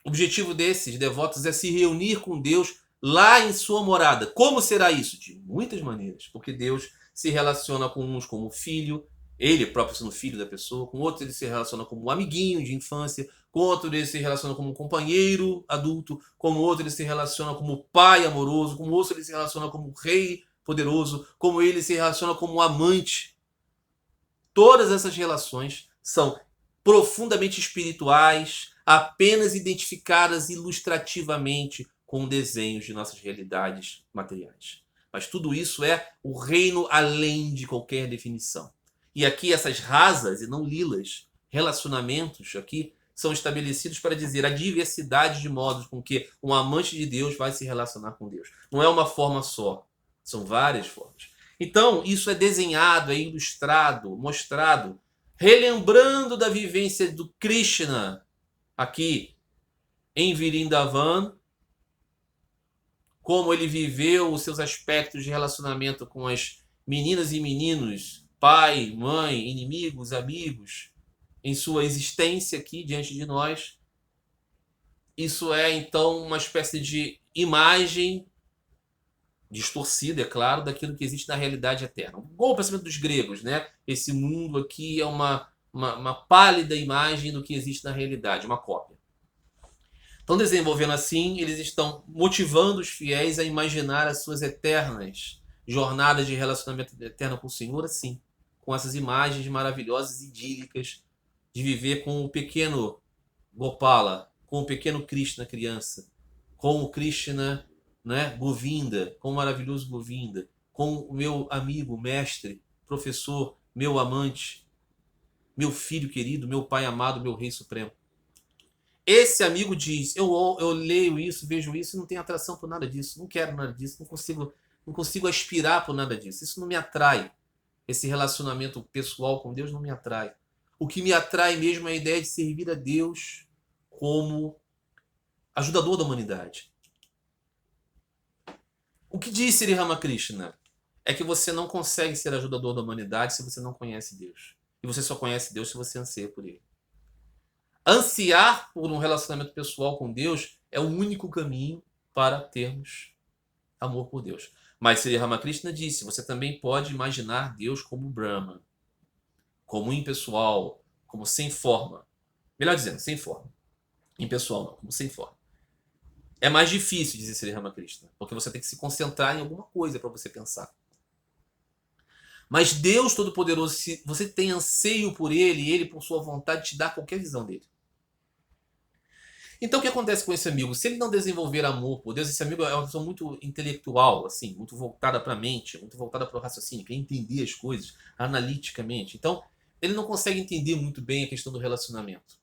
o objetivo desses devotos é se reunir com Deus lá em sua morada. Como será isso? De muitas maneiras, porque Deus se relaciona com uns como filho, ele próprio sendo filho da pessoa, com outros ele se relaciona como um amiguinho de infância, com outro ele se relaciona como um companheiro adulto, com outro ele se relaciona como pai amoroso, com outro ele se relaciona como rei poderoso, como ele se relaciona como um amante. Todas essas relações são profundamente espirituais, apenas identificadas ilustrativamente com desenhos de nossas realidades materiais. Mas tudo isso é o reino além de qualquer definição. E aqui essas rasas e não lilas relacionamentos aqui são estabelecidos para dizer a diversidade de modos com que um amante de Deus vai se relacionar com Deus. Não é uma forma só, são várias formas. Então, isso é desenhado, é ilustrado, mostrado, relembrando da vivência do Krishna aqui em Vrindavan, como ele viveu os seus aspectos de relacionamento com as meninas e meninos, pai, mãe, inimigos, amigos, em sua existência aqui diante de nós. Isso é, então, uma espécie de imagem distorcida, é claro, daquilo que existe na realidade eterna. Igual o pensamento dos gregos, né? Esse mundo aqui é uma pálida imagem do que existe na realidade, uma cópia. Então, desenvolvendo assim, eles estão motivando os fiéis a imaginar as suas eternas jornadas de relacionamento eterno com o Senhor, assim, com essas imagens maravilhosas, idílicas, de viver com o pequeno Gopala, com o pequeno Krishna criança, com o Krishna, né, Govinda, com o maravilhoso Govinda, com o meu amigo, mestre, professor, meu amante, meu filho querido, meu pai amado, meu rei supremo. Esse amigo diz, eu leio isso, vejo isso e não tenho atração por nada disso, não quero nada disso, não consigo aspirar por nada disso, isso não me atrai. Esse relacionamento pessoal com Deus não me atrai. O que me atrai mesmo é a ideia de servir a Deus como ajudador da humanidade. O que diz Sri Ramakrishna é que você não consegue ser ajudador da humanidade se você não conhece Deus. E você só conhece Deus se você anseia por Ele. Ansiar por um relacionamento pessoal com Deus é o único caminho para termos amor por Deus. Mas Sri Ramakrishna disse, você também pode imaginar Deus como Brahma, como impessoal, como sem forma. Melhor dizendo, sem forma. Impessoal não, como sem forma. É mais difícil, diz Sri Ramakrishna, porque você tem que se concentrar em alguma coisa para você pensar. Mas Deus Todo-Poderoso, se você tem anseio por Ele, e Ele, por sua vontade, te dá qualquer visão dele. Então, o que acontece com esse amigo? Se ele não desenvolver amor por Deus, esse amigo é uma pessoa muito intelectual, assim, muito voltada para a mente, muito voltada para o raciocínio, quer entender as coisas analiticamente. Então, ele não consegue entender muito bem a questão do relacionamento.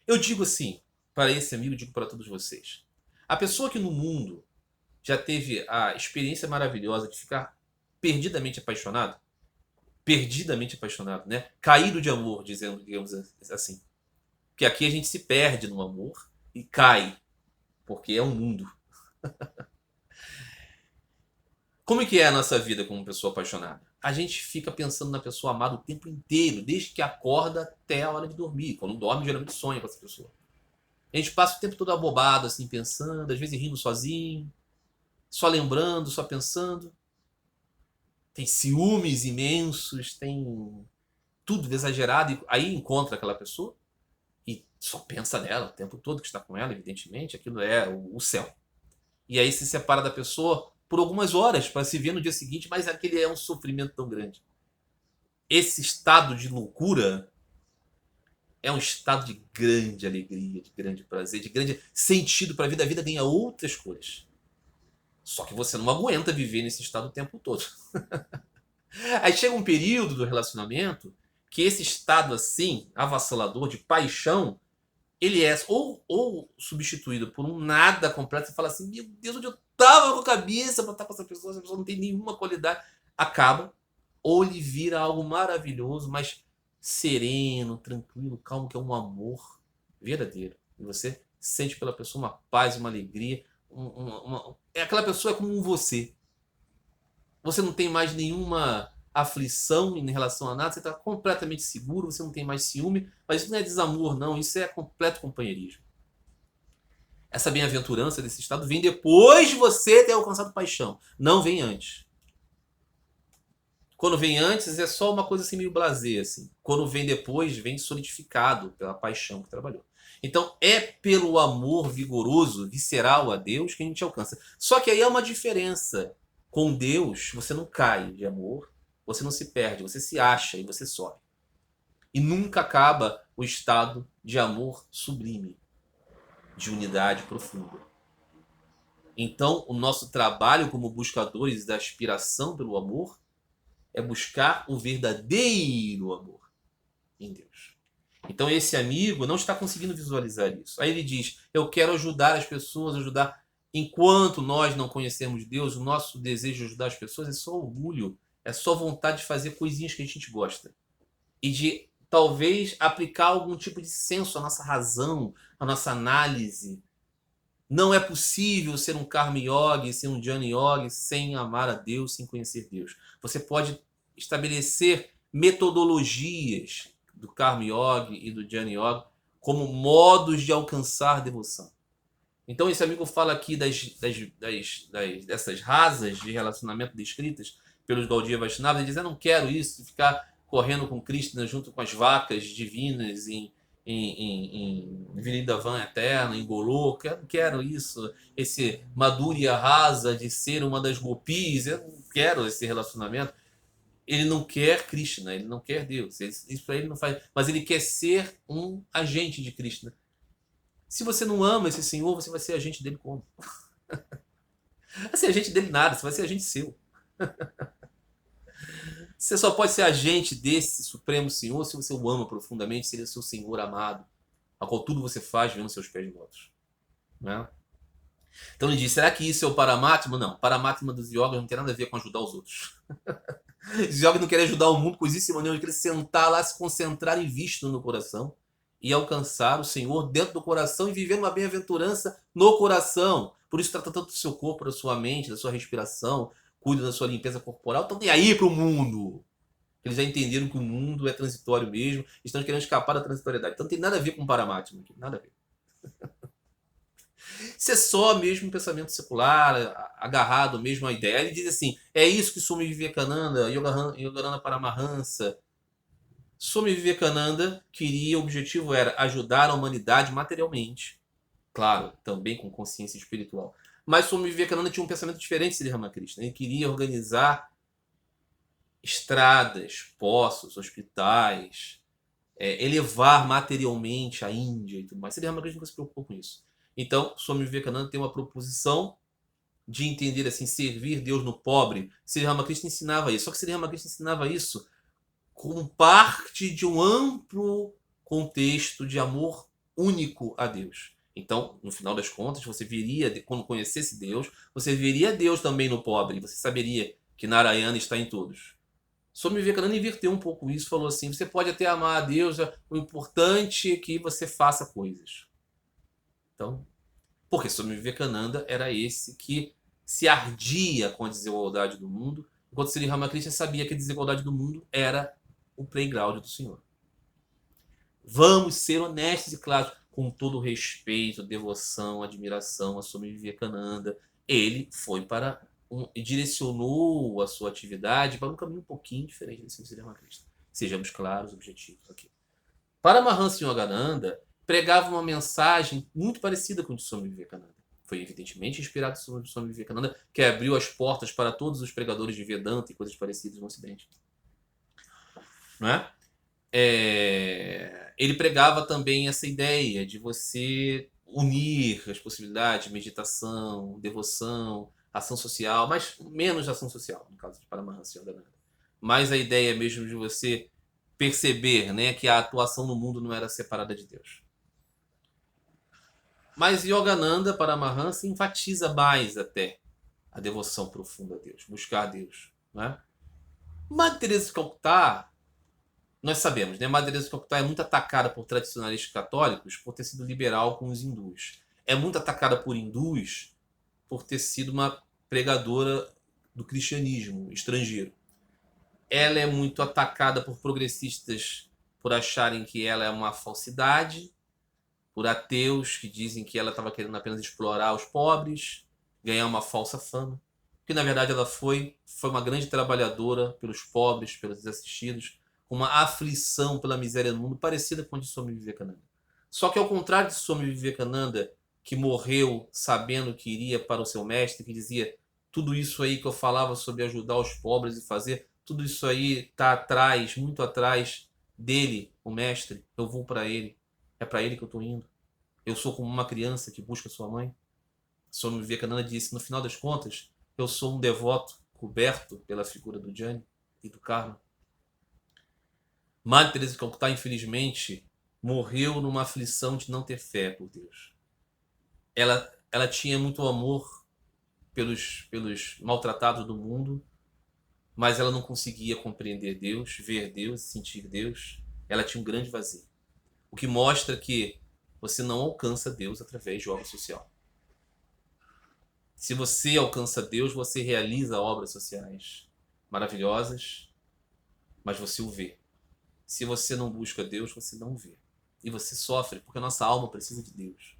Eu digo assim, para esse amigo, digo para todos vocês. A pessoa que no mundo já teve a experiência maravilhosa de ficar perdidamente apaixonado, né? Caído de amor, digamos assim. Porque aqui a gente se perde no amor e cai, porque é um mundo. Como é que é a nossa vida como pessoa apaixonada? A gente fica pensando na pessoa amada o tempo inteiro, desde que acorda até a hora de dormir. Quando dorme, geralmente sonha com essa pessoa. A gente passa o tempo todo abobado, assim, pensando, às vezes rindo sozinho, só lembrando, só pensando. Tem ciúmes imensos, tem tudo exagerado, e aí encontra aquela pessoa e só pensa nela o tempo todo, que está com ela, evidentemente, aquilo é o céu. E aí se separa da pessoa por algumas horas para se ver no dia seguinte, mas aquele é um sofrimento tão grande. Esse estado de loucura é um estado de grande alegria, de grande prazer, de grande sentido para a vida. A vida ganha outras cores. Só que você não aguenta viver nesse estado o tempo todo. Aí chega um período do relacionamento que esse estado assim, avassalador, de paixão, ele é ou substituído por um nada completo. Você fala assim, meu Deus, onde eu tava com a cabeça para estar com essa pessoa não tem nenhuma qualidade. Acaba. Ou ele vira algo maravilhoso, mas sereno, tranquilo, calmo, que é um amor verdadeiro. E você sente pela pessoa uma paz, uma alegria. Aquela pessoa é como um você. Você não tem mais nenhuma aflição em relação a nada, você está completamente seguro, você não tem mais ciúme, mas isso não é desamor, não, isso é completo companheirismo. Essa bem-aventurança desse estado vem depois de você ter alcançado paixão, não vem antes. Quando vem antes é só uma coisa assim meio blasé, assim. Quando vem depois, vem solidificado pela paixão que trabalhou. Então é pelo amor vigoroso, visceral a Deus que a gente alcança. Só que aí há uma diferença. Com Deus, você não cai de amor, você não se perde, você se acha e você sobe. E nunca acaba o estado de amor sublime, de unidade profunda. Então, o nosso trabalho como buscadores da aspiração pelo amor é buscar o verdadeiro amor em Deus. Então esse amigo não está conseguindo visualizar isso. Aí ele diz, eu quero ajudar as pessoas, ajudar. Enquanto nós não conhecemos Deus, o nosso desejo de ajudar as pessoas é só orgulho, é só vontade de fazer coisinhas que a gente gosta. E de talvez aplicar algum tipo de senso à nossa razão, à nossa análise. Não é possível ser um Karma Yogi, ser um Jnana Yogi sem amar a Deus, sem conhecer Deus. Você pode estabelecer metodologias do Karma Yogi e do Jnana Yogi como modos de alcançar devoção. Então esse amigo fala aqui dessas rasas de relacionamento descritas pelos Gaudiya Vaishnavas. Ele diz, eu não quero isso, ficar correndo com Krishna junto com as vacas divinas em Vrindavan eterna, em Goloka. Eu não quero isso, esse Madhurya rasa de ser uma das gopis. Eu não quero esse relacionamento. Ele não quer Krishna, ele não quer Deus. Isso para ele não faz. Mas ele quer ser um agente de Krishna. Se você não ama esse senhor, você vai ser agente dele como? Vai ser agente dele nada, você vai ser agente seu. Você só pode ser agente desse Supremo Senhor se você o ama profundamente, se ele é seu Senhor amado, a qual tudo você faz vendo seus pés mortos. Né? Então ele diz, será que isso é o Paramatma? Não, o Paramatma dos yogas não tem nada a ver com ajudar os outros. Os yogas não querem ajudar o mundo coisíssima nenhuma, eles querem sentar lá, se concentrar em Vishnu no coração e alcançar o Senhor dentro do coração e viver uma bem-aventurança no coração. Por isso trata tanto do seu corpo, da sua mente, da sua respiração, cuida da sua limpeza corporal. Então tem aí para o mundo. Eles já entenderam que o mundo é transitório mesmo, estão querendo escapar da transitoriedade. Então não tem nada a ver com Paramatma aqui, nada a ver. Isso é só mesmo um pensamento secular, agarrado mesmo à ideia. Ele diz assim, é isso que Swami Vivekananda, Yogananda Paramahansa. Swami Vivekananda queria, o objetivo era ajudar a humanidade materialmente. Claro, também com consciência espiritual. Mas Swami Vivekananda tinha um pensamento diferente de Sri Ramakrishna. Ele queria organizar estradas, poços, hospitais, elevar materialmente a Índia e tudo mais. Sri Ramakrishna nunca se preocupou com isso. Então, Swami Vivekananda tem uma proposição de entender assim, servir Deus no pobre. Sri Ramakrishna ensinava isso. Só que Sri Ramakrishna ensinava isso como parte de um amplo contexto de amor único a Deus. Então, no final das contas, você veria, quando conhecesse Deus, você veria Deus também no pobre. Você saberia que Narayana está em todos. Swami Vivekananda inverteu um pouco isso, falou assim, você pode até amar a Deus, o importante é que você faça coisas. Então, porque Swami Vivekananda era esse que se ardia com a desigualdade do mundo, enquanto Sri Ramakrishna sabia que a desigualdade do mundo era o playground do Senhor. Vamos ser honestos e claros, com todo o respeito, devoção, admiração a Swami Vivekananda. Ele foi para direcionou a sua atividade para um caminho um pouquinho diferente desse Sri Ramakrishna. Sejamos claros, objetivos aqui. Paramahansa Yogananda pregava uma mensagem muito parecida com o de Swami Vivekananda. Foi evidentemente inspirado no Swami Vivekananda, que abriu as portas para todos os pregadores de Vedanta e coisas parecidas no Ocidente. Não é? Ele pregava também essa ideia de você unir as possibilidades de meditação, devoção, ação social, mas menos ação social, no caso de Paramahansa Yogananda. Mais a ideia mesmo de você perceber, né, que a atuação no mundo não era separada de Deus. Mas Yogananda Paramahansa enfatiza mais até a devoção profunda a Deus, buscar a Deus, né? Madre Teresa de Calcutá, nós sabemos, né? Madre Teresa de Calcutá é muito atacada por tradicionalistas católicos por ter sido liberal com os hindus. É muito atacada por hindus por ter sido uma pregadora do cristianismo estrangeiro. Ela é muito atacada por progressistas por acharem que ela é uma falsidade, por ateus que dizem que ela estava querendo apenas explorar os pobres, ganhar uma falsa fama. Que na verdade ela foi uma grande trabalhadora pelos pobres, pelos desassistidos, com uma aflição pela miséria do mundo parecida com a de Swami Vivekananda. Só que ao contrário de Swami Vivekananda, que morreu sabendo que iria para o seu mestre, que dizia tudo isso aí que eu falava sobre ajudar os pobres e fazer, tudo isso aí está atrás, muito atrás dele, o mestre, eu vou para ele, é para ele que eu estou indo. Eu sou como uma criança que busca sua mãe. Swami Vivekananda disse, no final das contas, eu sou um devoto coberto pela figura do Jnana e do Karma. Madre Teresa de Calcutá, infelizmente, morreu numa aflição de não ter fé por Deus. Ela tinha muito amor pelos maltratados do mundo, mas ela não conseguia compreender Deus, ver Deus, sentir Deus. Ela tinha um grande vazio. O que mostra que você não alcança Deus através de obra social. Se você alcança Deus, você realiza obras sociais maravilhosas, mas você o vê. Se você não busca Deus, você não vê. E você sofre, porque a nossa alma precisa de Deus.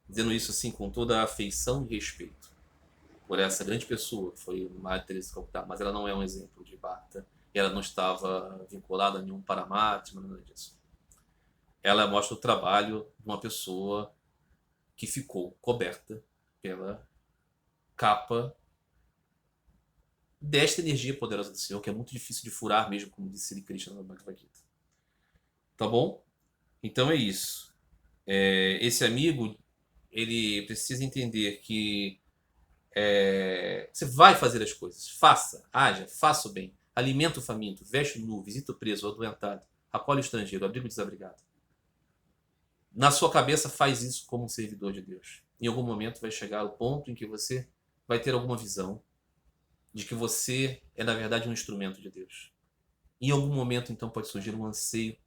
Dizendo isso assim com toda a afeição e respeito por essa grande pessoa que foi Madre Teresa de Calcutá, mas ela não é um exemplo de Bhakta, e ela não estava vinculada a nenhum Paramatma, nada disso. Ela mostra o trabalho de uma pessoa que ficou coberta pela capa desta energia poderosa do Senhor, que é muito difícil de furar mesmo, como disse Sri Krishna no Bhagavad Gita. Tá bom? Então é isso. Esse amigo, ele precisa entender que você vai fazer as coisas. Faça, haja, faça o bem. Alimenta o faminto, veste o nu, visita o preso, o adoentado, acolhe o estrangeiro, abriga o desabrigado. Na sua cabeça, faz isso como um servidor de Deus. Em algum momento vai chegar o ponto em que você vai ter alguma visão de que você é, na verdade, um instrumento de Deus. Em algum momento, então, pode surgir um anseio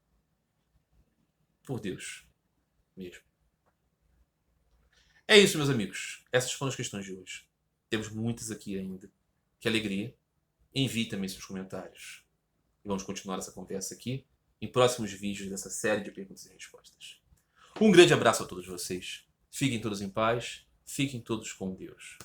por Deus mesmo. É isso, meus amigos. Essas foram as questões de hoje. Temos muitas aqui ainda. Que alegria. Envie também seus comentários. E vamos continuar essa conversa aqui em próximos vídeos dessa série de perguntas e respostas. Um grande abraço a todos vocês. Fiquem todos em paz. Fiquem todos com Deus.